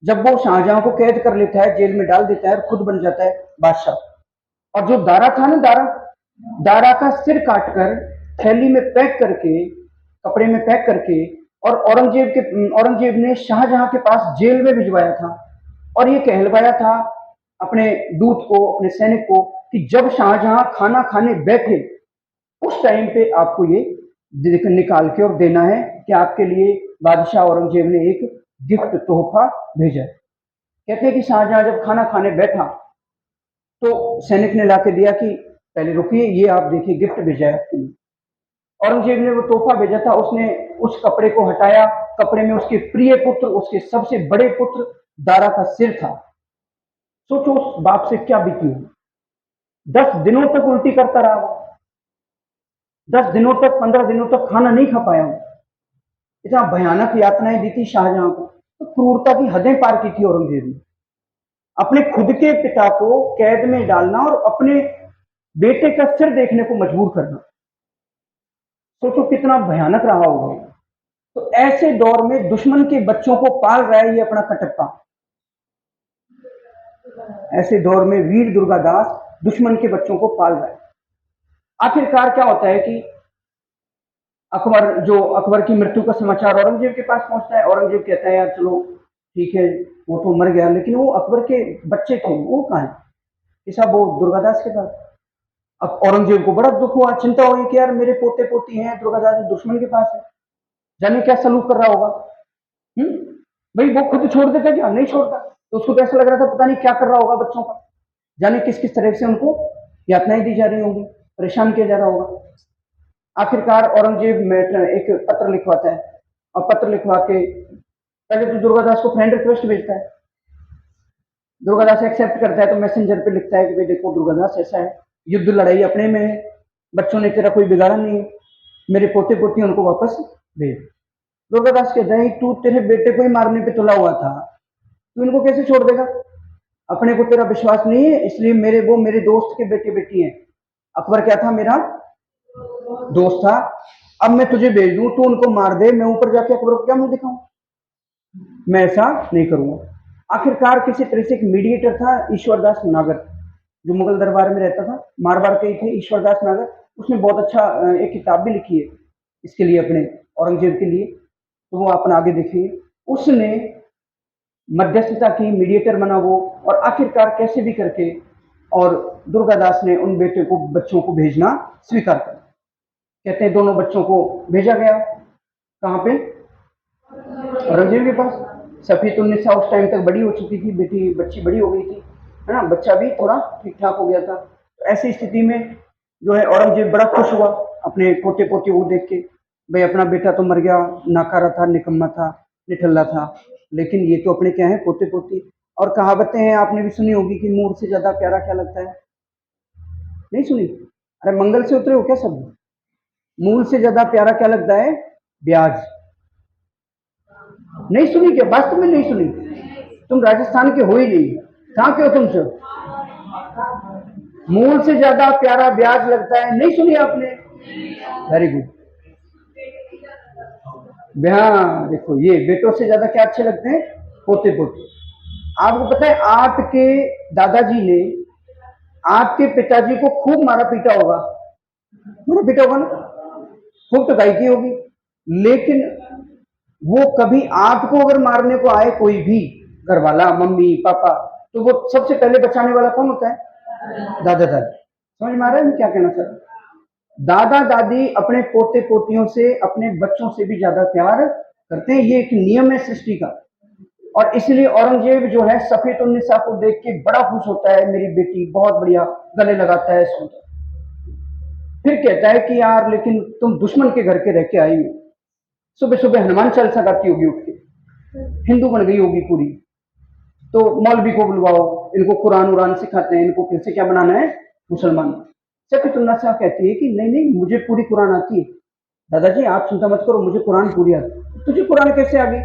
जब वो शाहजहां को कैद कर लेता है, जेल में डाल देता है, खुद बन जाता है बादशाह, और जो दारा था ना, दारा, दारा का सिर काटकर थैली में पैक करके, कपड़े में पैक करके, और औरंगजेब ने शाहजहां के पास जेल में भिजवाया था, और ये कहलवाया था अपने दूत को, अपने सैनिक को, कि जब शाहजहां खाना खाने बैठे उस टाइम पे आपको ये निकाल के और देना है, कि आपके लिए बादशाह औरंगजेब ने एक गिफ्ट तोहफा भेजा है। कहते हैं कि शाहजहां जब खाना खाने बैठा तो सैनिक ने लाके दिया कि पहले रुकिए, ये आप देखिए गिफ्ट भेजा है आपके लिए। औरंगजेब ने वो तोहफा भेजा था, उसने उस कपड़े को हटाया, कपड़े में उसके प्रिय पुत्र, उसके सबसे बड़े पुत्र दारा का सिर था। सोचो उस बाप से क्या बीती होगी। 10 दिनों तक उल्टी करता रहा वो, 10 दिनों तक, 15 दिनों तक खाना नहीं खा पाया वो। इतना भयानक यातनाएं दी थी शाहजहां को। तो क्रूरता की हदें पार की थी औरंगजेब ने, अपने खुद के पिता को कैद में डालना और अपने बेटे का सिर देखने को मजबूर करना। सोचो कितना भयानक रहा होगा। तो ऐसे दौर में दुश्मन के बच्चों को पाल रहा है ये अपना कटप्पा। ऐसे दौर में वीर दुर्गादास दुश्मन के बच्चों को पाल रहा है। आखिरकार क्या होता है कि अकबर की मृत्यु का समाचार औरंगजेब के पास पहुंचता है। औरंगजेब कहता है यार चलो ठीक है, वो तो मर गया, लेकिन वो अकबर के बच्चे थे, वो कहाँ है? कि साहब वो दुर्गादास के पास। अब औरंगजेब को बड़ा दुख हुआ, चिंता हुई कि यार मेरे पोते पोती हैं, दुर्गादास दुश्मन के पास है, जाने क्या सलूक कर रहा होगा। भाई वो खुद छोड़ देता क्या? नहीं छोड़ता। तो उसको कैसा लग रहा था, पता नहीं क्या कर रहा होगा बच्चों का, जाने किस किस तरह से उनको यातनाएं दी जा रही होंगी, परेशान किया जा रहा होगा। आखिरकार औरंगजेब एक पत्र लिखवाता है, और पत्र लिखवा के पहले तो दुर्गादास को फ्रेंड रिक्वेस्ट भेजता है। दुर्गादास एक्सेप्ट करता है, तो मैसेंजर पे लिखता है कि भाई देखो दुर्गादास ऐसा है, युद्ध लड़ाई अपने में है, बच्चों ने तेरा कोई बिगाड़ा नहीं है, मेरे पोते पोती उनको वापस भेज। दुर्गादास कहता है तू तेरे बेटे को ही मारने पे तुला हुआ था, तू इनको कैसे छोड़ देगा? अपने को तेरा विश्वास नहीं है, इसलिए मेरे दोस्त के बेटे बेटी हैं। अकबर क्या था? मेरा दोस्त था। अब मैं तुझे भेज दूं, तू उनको मार दे, मैं ऊपर जाके अकबर को क्या मुंह दिखाऊं? मैं ऐसा नहीं करूंगा। आखिरकार किसी तरह से एक मीडिएटर था, ईश्वरदास नागर, जो मुगल दरबार में रहता था, मारवाड़ के ही थे ईश्वरदास नागर। उसने बहुत अच्छा एक किताब भी लिखी है इसके लिए, अपने औरंगजेब के लिए, तो वो अपन आगे देखिए। उसने मध्यस्थता की, मीडिएटर बना वो, और आखिरकार कैसे भी करके और दुर्गादास ने उन बच्चों को भेजना स्वीकार कर। कहते हैं दोनों बच्चों को भेजा गया, कहाँ पे? औरंगजेब के पास। सफीतुन्निसा उस टाइम तक बड़ी हो चुकी थी, बच्ची बड़ी हो गई थी, है ना, बच्चा भी थोड़ा ठीक ठाक हो गया था। ऐसी स्थिति में जो है औरंगजेब बड़ा खुश हुआ अपने पोते पोते को देख के, भाई अपना बेटा तो मर गया, नाकारा था, निकम्मा था, निठल्ला था, लेकिन ये तो अपने क्या है, पोते पोती। और कहावतें हैं आपने भी सुनी होगी कि मूड से ज्यादा प्यारा क्या लगता है, नहीं सुनी? अरे मंगल से उतरे हो क्या सब? मूल से ज्यादा प्यारा क्या लगता है? ब्याज। नहीं सुनी क्या? वास्तव में नहीं सुनी? तुम राजस्थान के हो ही नहीं, कहाँ के हो तुम सब? मूल से ज्यादा प्यारा ब्याज लगता है, नहीं सुनी आपने? Very good. हाँ देखो, ये बेटों से ज्यादा क्या अच्छे लगते हैं? पोते पोते। आपको पता है आपके दादाजी ने आपके पिताजी को खूब मारा पीटा होगा, मारा पीटा होगा ना, खूब पिटाई की होगी, लेकिन वो कभी आपको अगर मारने को आए कोई भी घर वाला, मम्मी पापा, तो वो सबसे पहले बचाने वाला कौन होता है? दादा दादी। समझ में आ रहा है मैं क्या कहना चाह रहा हूं? दादा दादी अपने पोते पोतियों से, अपने बच्चों से भी ज्यादा प्यार करते हैं, ये एक नियम है सृष्टि का। और इसलिए औरंगजेब जो है सफेद उन्निसा को देख के बड़ा खुश होता है, मेरी बेटी बहुत बढ़िया, गले लगाता है इसको। फिर कहता है कि यार लेकिन तुम दुश्मन के घर के रह के आई हो, सुबह सुबह हनुमान चालीसा गाती होगी उठ के, हिंदू बन गई होगी पूरी, तो मौलवी को बुलवाओ, इनको कुरान उरान सिखाते हैं, इनको फिर से क्या बनाना है? मुसलमान। सफीतुल्लाह साहब कहती है कि नहीं नहीं, मुझे पूरी कुरान आती है, दादाजी आप चिंता मत करो, मुझे कुरान पूरी आती है। तुझे कुरान कैसे आ गई?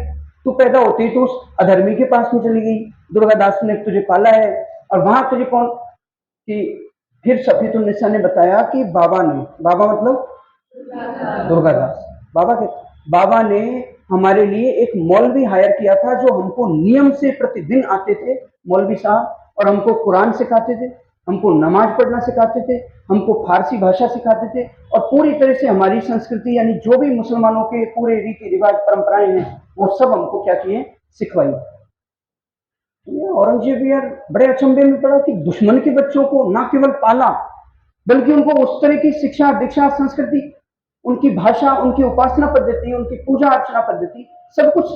तू पैदा होती ही तो उस अधर्मी के पास में चली गई, दुर्गादास ने तुझे पाला है, और वहां तुझे कौन कि फिर सफीतुन्निसा ने बताया कि बाबा ने, बाबा मतलब दुर्गादास, बाबा के बाबा ने हमारे लिए एक मौलवी हायर किया था जो हमको नियम से प्रतिदिन आते थे, मौलवी साहब, और हमको कुरान सिखाते थे, हमको नमाज पढ़ना सिखाते थे, हमको फारसी भाषा सिखाते थे, और पूरी तरह से हमारी संस्कृति यानी जो भी मुसलमानों के पूरे रीति रिवाज परंपराएं हैं वो सब हमको क्या किए? सिखवाई। औरंगजेब यार बड़े अचंभे में पड़ा कि दुश्मन के बच्चों को ना केवल पाला, बल्कि उनको उस तरह की शिक्षा दीक्षा संस्कृति, उनकी भाषा, उनकी उपासना पद्धति, उनकी पूजा अर्चना पद्धति, सब कुछ,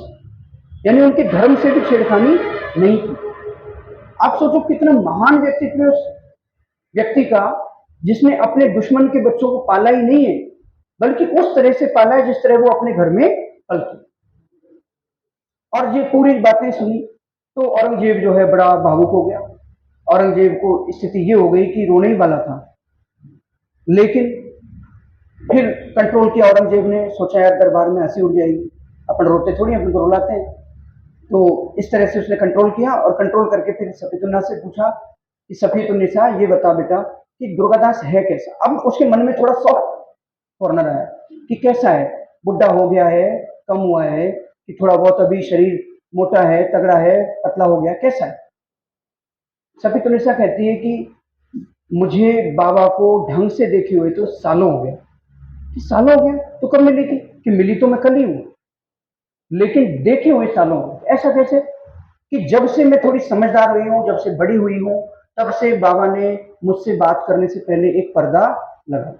यानी उनके धर्म से भी छेड़खानी नहीं की। आप सोचो कितना महान व्यक्तित्व उस व्यक्ति का, जिसने अपने दुश्मन के बच्चों को पाला ही नहीं है, बल्कि उस तरह से पाला है जिस तरह वो अपने घर में पलते। और ये पूरी बातें सुनी तो औरंगजेब जो है बड़ा भावुक हो गया। औरंगजेब को स्थिति ये हो गई कि रोने ही वाला था, लेकिन फिर कंट्रोल किया औरंगजेब ने, सोचा यार दरबार में हंसी उड़ जाएगी, अपन रोते थोड़ी, अपन तो रुलाते हैं, तो इस तरह से उसने कंट्रोल किया, और कंट्रोल करके फिर सफीतुल्लाह से पूछा कि सफीतुन्निसा ये बता बेटा कि दुर्गादास है कैसा? अब उसके मन में थोड़ा सॉफ्ट कॉर्नर आया कि कैसा है, बुढ़ा हो गया है, कम हुआ है, कि थोड़ा बहुत अभी शरीर मोटा है, तगड़ा है, पतला हो गया, कैसा है? सफीतुन्निसा कहती है कि मुझे बाबा को ढंग से देखे हुए तो सालों हो गया। कि सालों हो गया? तो कब मिली थी? कि मिली तो मैं कल ही हूं, लेकिन देखे हुए सालों हो गए। ऐसा कैसे? कि जब से मैं थोड़ी समझदार हुई हूं, जब से बड़ी हुई हूं, तब से बाबा ने मुझसे बात करने से पहले एक पर्दा लगाया,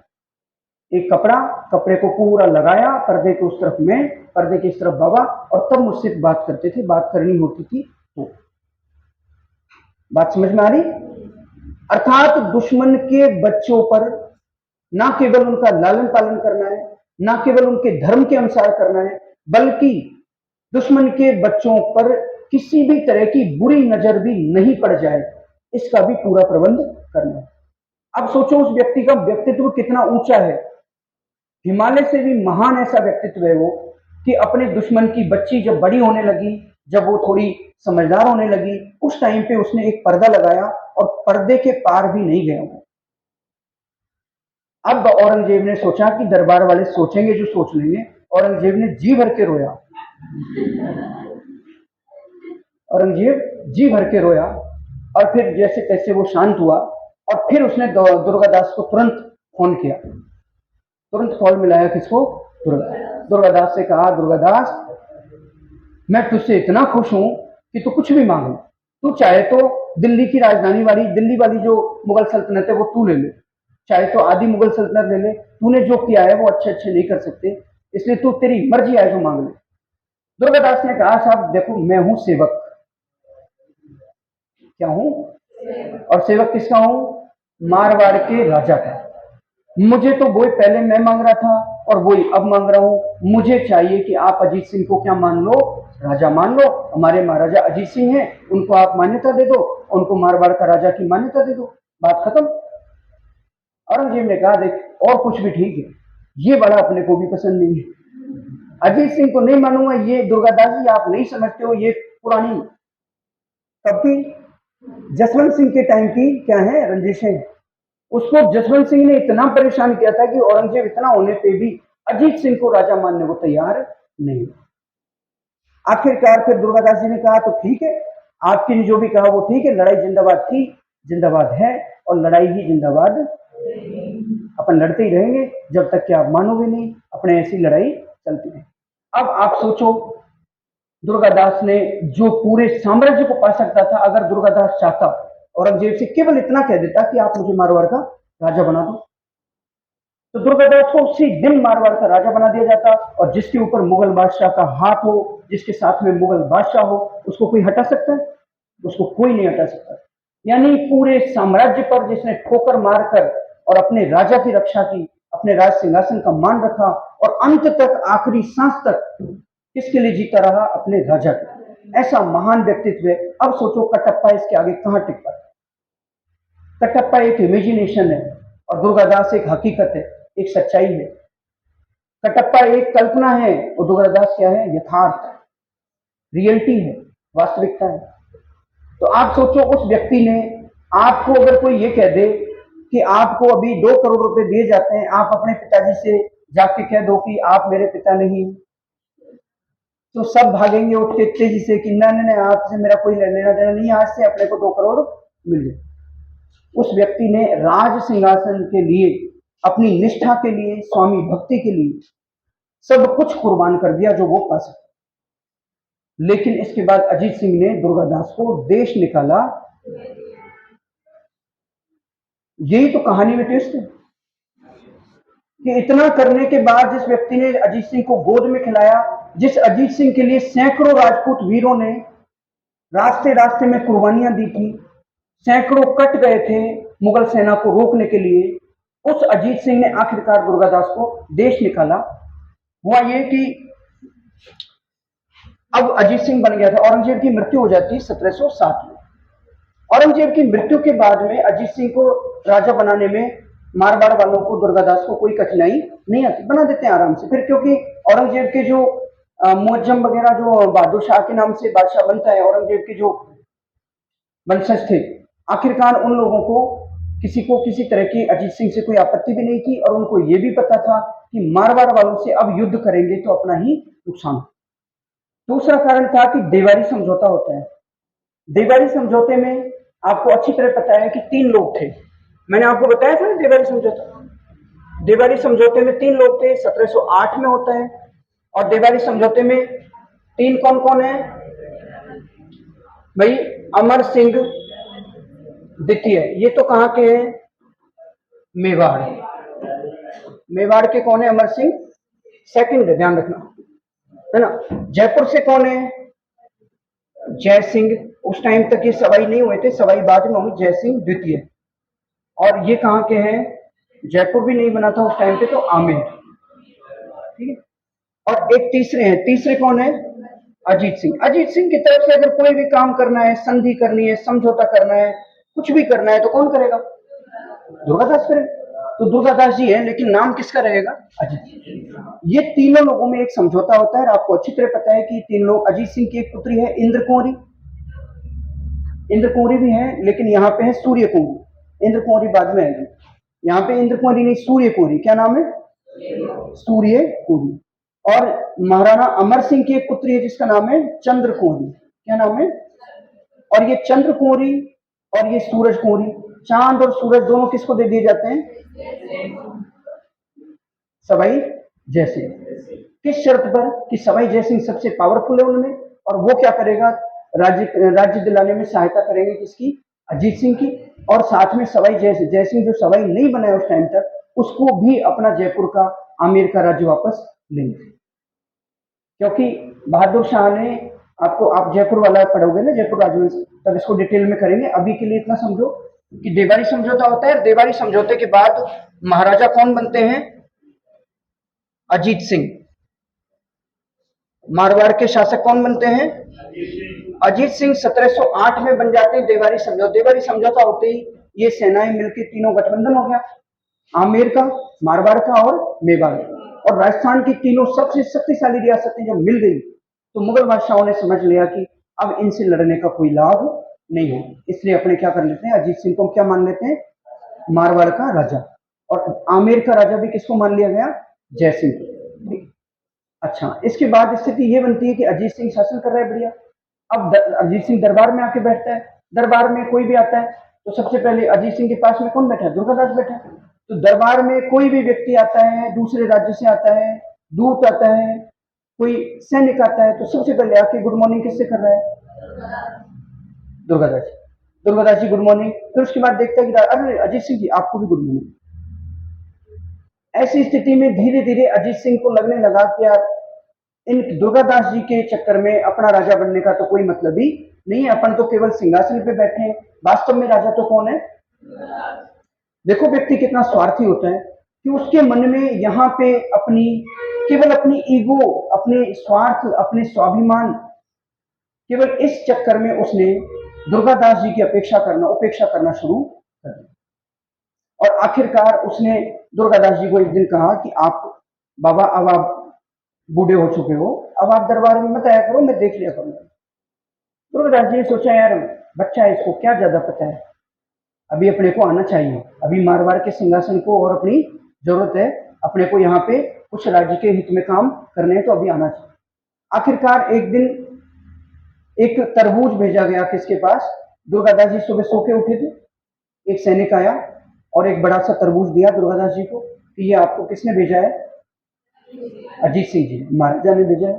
एक कपड़ा, कपड़े को पूरा लगाया, पर्दे के उस तरफ मैं, पर्दे की इस तरफ बाबा, और तब मुझसे बात करते थे, बात करनी होती थी तो। बात समझ में आ रही? अर्थात दुश्मन के बच्चों पर ना केवल उनका लालन पालन करना है, ना केवल उनके धर्म के अनुसार करना है, बल्कि दुश्मन के बच्चों पर किसी भी तरह की बुरी नजर भी नहीं पड़ जाए, इसका भी पूरा प्रबंध करना है। अब सोचो उस व्यक्ति का व्यक्तित्व कितना ऊंचा है, हिमालय से भी महान ऐसा व्यक्तित्व है वो, कि अपने दुश्मन की बच्ची जब बड़ी होने लगी, जब वो थोड़ी समझदार होने लगी, उस टाइम पे उसने एक पर्दा लगाया और पर्दे के पार भी नहीं गया वो। अब औरंगजेब ने सोचा कि दरबार वाले सोचेंगे जो सोच लेंगे, औरंगजेब ने जी भर के रोया, औरंगजेब जी भर के रोया, और फिर जैसे तैसे वो शांत हुआ, और फिर उसने दुर्गादास को तुरंत फोन किया, तुरंत कॉल मिलाया किसको? दुर्गादास से कहा, दुर्गादास मैं तुझसे इतना खुश हूं कि तू कुछ भी मांग ले, तू चाहे तो दिल्ली की राजधानी वाली, दिल्ली वाली जो मुगल सल्तनत है वो तू ले ले, चाहे तो आदि मुगल सल्तनत ले ले, तूने जो किया है वो अच्छे अच्छे नहीं कर सकते, इसलिए तू तेरी मर्जी आए जो मांग ले। दुर्गादास ने कहा, साहब देखो मैं हूं सेवक। क्या हूं? और सेवक किसका हूं? मारवाड़ के राजा का। मुझे तो वही पहले मैं मांग रहा था और वही अब मांग रहा हूं। मुझे चाहिए कि आप अजीत सिंह को क्या मान लो, राजा मान लो। हमारे महाराजा अजीत सिंह हैं, उनको आप मान्यता दे दो, उनको मारवाड़ का राजा की मान्यता दे दो, बात खत्म। औरंगजेब ने कहा देख और कुछ भी ठीक है, ये बड़ा अपने को भी पसंद नहीं है, अजीत सिंह को नहीं मानूंगा। ये दुर्गादास जी आप नहीं समझते हो, ये पुरानी कब की, जसवंत सिंह के टाइम की क्या है रंजिशें। उसको जसवंत सिंह ने इतना परेशान किया था कि औरंगजेब इतना होने पे भी अजीत सिंह को राजा मानने को तैयार नहीं। आखिरकार फिर दुर्गादास जी ने कहा तो ठीक है, आपने जो भी कहा वो ठीक है, लड़ाई जिंदाबाद थी, जिंदाबाद है, और लड़ाई ही जिंदाबाद, अपन लड़ते ही रहेंगे जब तक कि आप मानोगे नहीं, अपने ऐसी लड़ाई चलती है। अब आप सोचो, दुर्गादास ने जो पूरे साम्राज्य को पा सकता था, अगर दुर्गादास चाहता औरंगजेब से केवल इतना कह देता कि आप मुझे मारवाड़ का राजा बना दो, तो दुर्गादास को उसी दिन मारवाड़ का राजा बना दिया जाता, और जिसके ऊपर मुगल बादशाह का हाथ हो, जिसके साथ में मुगल बादशाह हो, उसको कोई हटा सकता है? उसको कोई नहीं हटा सकता। यानी पूरे साम्राज्य पर जिसने ठोकर मारकर और अपने राजा की रक्षा की, अपने राज सिंहासन का मान रखा, और अंत तक आखिरी सांस तक किसके लिए जीता रहा? अपने राजा के। ऐसा महान व्यक्तित्व है। अब सोचो कटप्पा इसके आगे कहां टिक पाता? कटप्पा एक इमेजिनेशन है और दुर्गादास एक हकीकत है, एक सच्चाई है। कटप्पा एक कल्पना है और दुर्गादास क्या है? यथार्थ, रियलिटी है, वास्तविकता है। तो आप सोचो, उस व्यक्ति ने, आपको अगर कोई ये कह दे कि आपको अभी 2 करोड़ रुपए दिए जाते हैं, आप अपने पिताजी से जाके कह दो कि आप मेरे पिता नहीं, तो सब भागेंगे उठ के तेजी से कि ना ना आपसे मेरा कोई लेना देना नहीं, आज से अपने को 2 करोड़ मिल गए। उस व्यक्ति ने राज सिंहासन के लिए, अपनी निष्ठा के लिए, स्वामी भक्ति के लिए सब कुछ कुर्बान कर दिया जो वो पा सकता। लेकिन इसके बाद अजीत सिंह ने दुर्गादास को देश निकाला। यही तो कहानी में ट्विस्ट है कि इतना करने के बाद जिस व्यक्ति ने अजीत सिंह को गोद में खिलाया, जिस अजीत सिंह के लिए सैकड़ों राजपूत वीरों ने रास्ते रास्ते में कुर्बानियां दी थी, सैकड़ों कट गए थे मुगल सेना को रोकने के लिए, उस अजीत सिंह ने आखिरकार दुर्गादास को देश निकाला। हुआ ये कि अब अजीत सिंह बन गया था। औरंगजेब की मृत्यु हो जाती 1707 में। औरंगजेब की मृत्यु के बाद में अजीत सिंह को राजा बनाने में मारवाड़ वालों को, दुर्गादास को कोई कठिनाई नहीं आती, बना देते हैं आराम से। फिर क्योंकि औरंगजेब के जो मुअज्जम वगैरह, जो बहादुर शाह के नाम से बादशाह बनता है, औरंगजेब के जो वंशज थे, आखिरकार उन लोगों को किसी को किसी तरह की अजीत सिंह से कोई आपत्ति भी नहीं थी, और उनको ये भी पता था कि मारवाड़ वालों से अब युद्ध करेंगे तो अपना ही नुकसान। दूसरा कारण था कि देवारी समझौता होता है। देवारी समझौते में आपको अच्छी तरह पता है कि 3 लोग थे। मैंने आपको बताया था ना देवारी समझौता। देवारी समझौते में 3 लोग थे, 1708 में होता है। और देवारी समझौते में 3 कौन कौन है भाई? अमर सिंह द्वितीय, ये तो कहां के हैं? मेवाड़। मेवाड़ के कौन है? अमर सिंह सेकंड, ध्यान रखना, है ना। जयपुर से कौन है? जय सिंह। उस टाइम तक ये सवाई नहीं हुए थे, सवाई बाद में हुई, जय सिंह द्वितीय। और ये कहां के हैं? जयपुर भी नहीं बना था उस टाइम पे, तो आमेर, ठीक है। और एक तीसरे हैं, तीसरे कौन है? अजीत सिंह। अजीत सिंह की तरफ से अगर कोई भी काम करना है, संधि करनी है, समझौता करना है, कुछ भी करना है, तो कौन करेगा? दुर्गादास करेगा। तो दुर्गादास जी है, लेकिन नाम किसका रहेगा? अजीत। ये तीनों लोगों में एक समझौता होता है। आपको अच्छी तरह पता है कि 3 लोग, अजीत सिंह की एक पुत्री है इंद्र कुंवरी, इंद्र कुंवरी भी है, लेकिन यहाँ पे है सूर्य कुंवरी। इंद्र कुंवरी बाद में आएगी। यहाँ पे इंद्र कुंवरी नहीं, सूर्य कुंवरी। क्या नाम है? सूर्य कुंवरी। और महाराणा अमर सिंह की एक पुत्री है जिसका नाम है चंद्र कुंवरी। क्या नाम है? और ये चंद्र कुंवरी और ये सूरज कुंवरी, चांद और सूरज दोनों किसको दे दिए जाते हैं? सवाई जय सिंह। किस शर्त पर? कि सवाई जय सिंह सबसे पावरफुल है उनमें, और वो क्या करेगा? राज्य दिलाने में सहायता करेंगे किसकी? अजीत सिंह की। और साथ में सवाई जय सिंह जो सवाई नहीं बनाया उस टाइम तक, उसको भी अपना जयपुर का, आमेर का राज्य वापस लेंगे। क्योंकि बहादुर शाह ने, आपको, आप जयपुर वाला पढ़ोगे ना, जयपुर राजवंश, तब इसको डिटेल में करेंगे। अभी के लिए इतना समझो कि देवारी समझौता होता है। देवारी समझौते के बाद महाराजा कौन बनते हैं? अजीत सिंह। मारवाड़ के शासक कौन बनते हैं? अजीत सिंह 1708 में बन जाते हैं देवारी समझौता। देवारी समझौता होते ही ये सेनाएं मिलकर तीनों गठबंधन हो गया, आमेर का, मारवाड़ का और मेवाड़। और राजस्थान की तीनों सबसे शक्तिशाली रियासतें जब मिल गई तो मुगल बादशाहों ने समझ लिया कि अब इनसे लड़ने का कोई लाभ नहीं है, इसलिए अपने क्या कर लेते हैं, अजीत सिंह को क्या मान लेते हैं? मारवाड़ का राजा। और आमेर का राजा भी किसको मान लिया गया? जयसिंह। अच्छा, इसके बाद स्थिति ये बनती है कि अजीत सिंह शासन कर रहा है बढ़िया। अब अजीत सिंह दरबार में आके बैठता है। दरबार में कोई भी आता है तो सबसे पहले अजीत सिंह के पास में कौन बैठा है? दुर्गादास बैठा है। तो दरबार में कोई भी व्यक्ति आता है, दूसरे राज्य से आता है, दूत आता है, कोई सैनिक आता है, तो सबसे पहले आके गुड मॉर्निंग किससे कर रहा है? दुर्गादास जी। दुर्गादास जी गुड मॉर्निंग। फिर उसके बाद देखता है कि अरे अजीत सिंह जी आपको भी गुड मॉर्निंग। ऐसी स्थिति में धीरे धीरे अजीत सिंह को लगने लगा कि यार इन दुर्गादास जी के चक्कर में अपना राजा बनने का तो कोई मतलब ही नहीं है, अपन तो केवल सिंहासन पे बैठे हैं, वास्तव में राजा तो कौन है? देखो व्यक्ति कितना स्वार्थी होता है कि उसके मन में यहाँ पे अपनी, केवल अपनी ईगो, अपने स्वार्थ, अपने स्वाभिमान, केवल इस चक्कर में उसने दुर्गादास जी की उपेक्षा करना शुरू कर दिया। और आखिरकार उसने दुर्गादास जी को एक दिन कहा कि आप बाबा, अब आप बूढ़े हो चुके हो, अब आप दरबार में मत आया करो, मैं देख लिया करूंगा। दुर्गादास जी ने सोचा यार बच्चा है, इसको क्या ज्यादा पता है, अभी अपने को आना चाहिए, अभी मारवाड़ के सिंहासन को और अपनी जरूरत है, अपने को यहाँ पे कुछ राज्य के हित में काम करने हैं, तो अभी आना चाहिए। आखिरकार एक दिन एक तरबूज भेजा गया किसके पास? दुर्गादास जी सुबह सो के उठे थे, एक सैनिक आया और एक बड़ा सा तरबूज दिया दुर्गादास जी को कि ये आपको किसने भेजा है? अजीत सिंह जी, महाराजा ने भेजा है।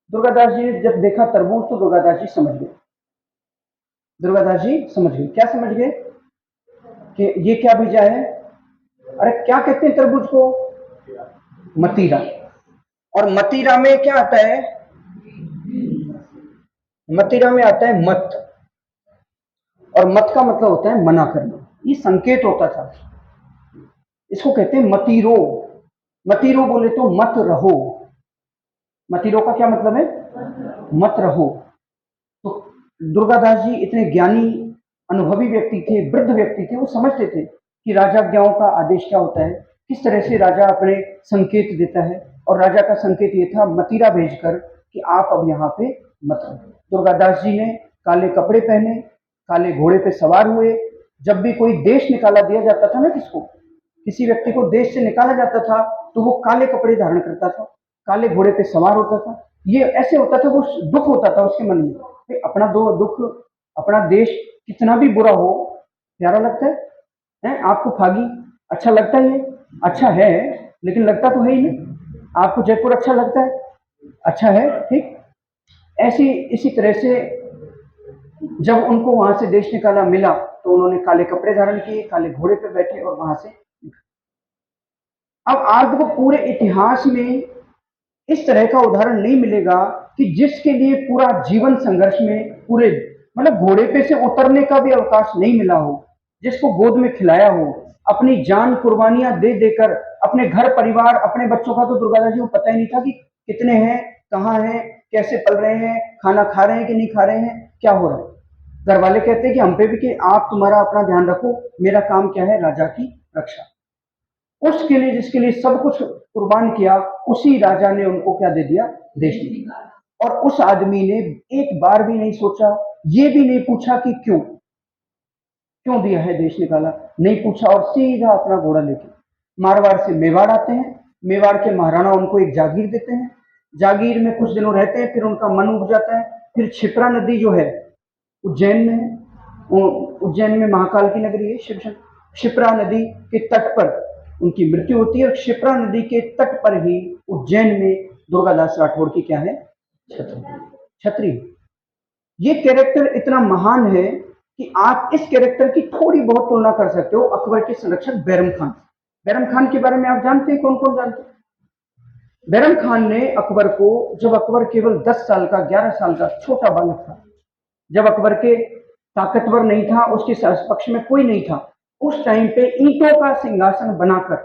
दुर्गादास जी ने जब देखा तरबूज तो दुर्गादास जी समझ गए। दुर्गादास जी समझ गए। क्या समझ गए? कि ये क्या भेजा है? अरे क्या कहते हैं तरबूज को? मतीरा। और मतीरा में क्या आता है? मतीरा में आता है मत, और मत का मतलब होता है मना करना, ये संकेत होता था। इसको कहते हैं मतीरो। मतीरो बोले तो मत रहो। मतीरो का क्या मतलब है? मत रहो। तो दुर्गादास जी इतने ज्ञानी, अनुभवी व्यक्ति थे, वृद्ध व्यक्ति थे, वो समझते थे कि राजाज्ञाओं का आदेश क्या होता है, किस तरह से राजा अपने संकेत देता है। और राजा का संकेत ये था मतीरा भेजकर कि आप अब यहाँ पे मत रहो। दुर्गादास जी ने काले कपड़े पहने, काले घोड़े पे सवार हुए। जब भी कोई देश निकाला दिया जाता था ना, किसको, किसी व्यक्ति को देश से निकाला जाता था तो वो काले कपड़े धारण करता था, काले घोड़े पे सवार होता था। ये ऐसे होता था, वो दुख होता था उसके मन में, अपना दो दुख, अपना देश कितना भी बुरा हो प्यारा लगता है? आपको फागी अच्छा लगता है? ये अच्छा है, लेकिन लगता तो है ही नहीं। आपको जयपुर अच्छा लगता है? अच्छा है, ठीक। ऐसी इसी तरह से जब उनको वहां से देश निकाला मिला तो उन्होंने काले कपड़े धारण किए, काले घोड़े पे बैठे और वहां से। अब आपको पूरे इतिहास में इस तरह का उदाहरण नहीं मिलेगा कि जिसके लिए पूरा जीवन संघर्ष में, पूरे मतलब घोड़े पे से उतरने का भी अवकाश नहीं मिला हो, जिसको गोद में खिलाया हो, अपनी जान कुर्बानियां दे देकर, अपने घर परिवार, अपने बच्चों का तो दुर्गादास जी को पता ही नहीं था कि कितने हैं, कहाँ हैं, कैसे पल रहे हैं, खाना खा रहे हैं कि नहीं खा रहे हैं, क्या हो रहा है। घर वाले कहते हैं कि हम पे भी कि आप तुम्हारा अपना ध्यान रखो, मेरा काम क्या है? राजा की रक्षा। उसके लिए, जिसके लिए सब कुछ कुर्बान किया, उसी राजा ने उनको क्या दे दिया? देश निकाला। और उस आदमी ने एक बार भी नहीं सोचा, ये भी नहीं पूछा कि क्यों क्यों दिया है देश निकाला, नहीं पूछा, और सीधा अपना घोड़ा लेके मारवाड़ से मेवाड़ आते हैं। मेवाड़ के महाराणा उनको एक जागीर देते हैं, जागीर में कुछ दिनों रहते हैं, फिर उनका मन उब जाता है। फिर क्षिप्रा नदी जो है उज्जैन में है, उज्जैन में महाकाल की नगरी है शिव। क्षिप्रा नदी के तट पर उनकी मृत्यु होती है, और क्षिप्रा नदी के तट पर ही उज्जैन में दुर्गादास राठौड़ की क्या है? छत्री। ये कैरेक्टर इतना महान है कि आप इस कैरेक्टर की थोड़ी बहुत तुलना कर सकते हो अकबर के संरक्षक बैरम खान। बैरम खान के बारे में आप जानते हैं? कौन कौन जानते हैं? बैरम खान ने अकबर को, जब अकबर केवल 10 साल का, 11 साल का छोटा बालक था, जब अकबर के ताकतवर नहीं था, उसके पक्ष में कोई नहीं था। उस टाइम पे ईंटों का सिंहासन बनाकर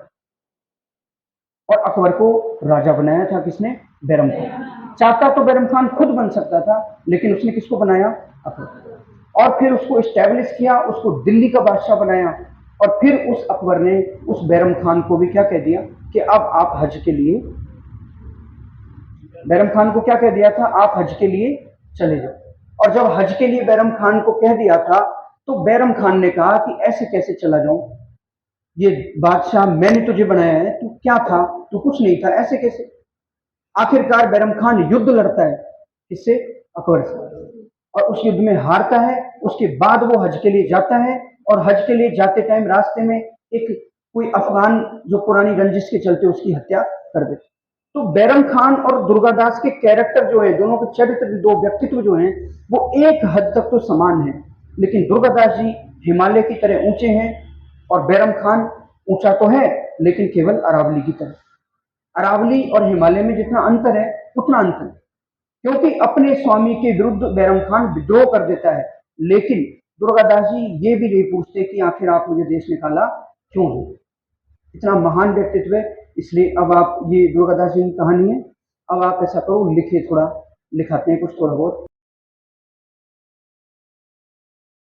और अकबर को राजा बनाया था किसने? बैरम खान। चाहता तो बैरम खान खुद बन सकता था, लेकिन उसने किसको बनाया? अकबर। और फिर उसको इस्टेब्लिश किया, उसको दिल्ली का बादशाह बनाया। और फिर उस अकबर ने उस बैरम खान को भी क्या कह दिया कि अब आप हज के लिए, बैरम खान को क्या कह दिया था? आप हज के लिए चले जाओ। और जब हज के लिए बैरम खान को कह दिया था, तो बैरम खान ने कहा कि ऐसे कैसे चला जाऊं, ये बादशाह मैंने तुझे बनाया है, तू क्या था? तू कुछ नहीं था, ऐसे कैसे? आखिरकार बैरम खान युद्ध लड़ता है, किससे? अकबर से। और उस युद्ध में हारता है। उसके बाद वो हज के लिए जाता है, और हज के लिए जाते टाइम रास्ते में एक कोई अफगान जो पुरानी रंजिश के चलते उसकी हत्या कर देते। तो बैरम खान और दुर्गादास के कैरेक्टर जो है, दोनों के चरित्र, दो व्यक्तित्व जो हैं, वो एक हद तक तो समान है। लेकिन दुर्गादास जी हिमालय की तरह ऊंचे हैं, और बैरम खान ऊंचा तो है लेकिन केवल अरावली की तरह। अरावली और हिमालय में जितना अंतर है उतना अंतर है, क्योंकि अपने स्वामी के विरुद्ध बैरम खान विद्रोह कर देता है, लेकिन दुर्गादास जी ये भी नहीं पूछते कि आखिर आप मुझे देश निकाला क्यों हो। इतना महान व्यक्तित्व है। इसलिए अब आप, ये दुर्गादास जी की कहानी है। अब आप ऐसा करो, लिखे, थोड़ा लिखाते हैं कुछ थोड़ा बहुत।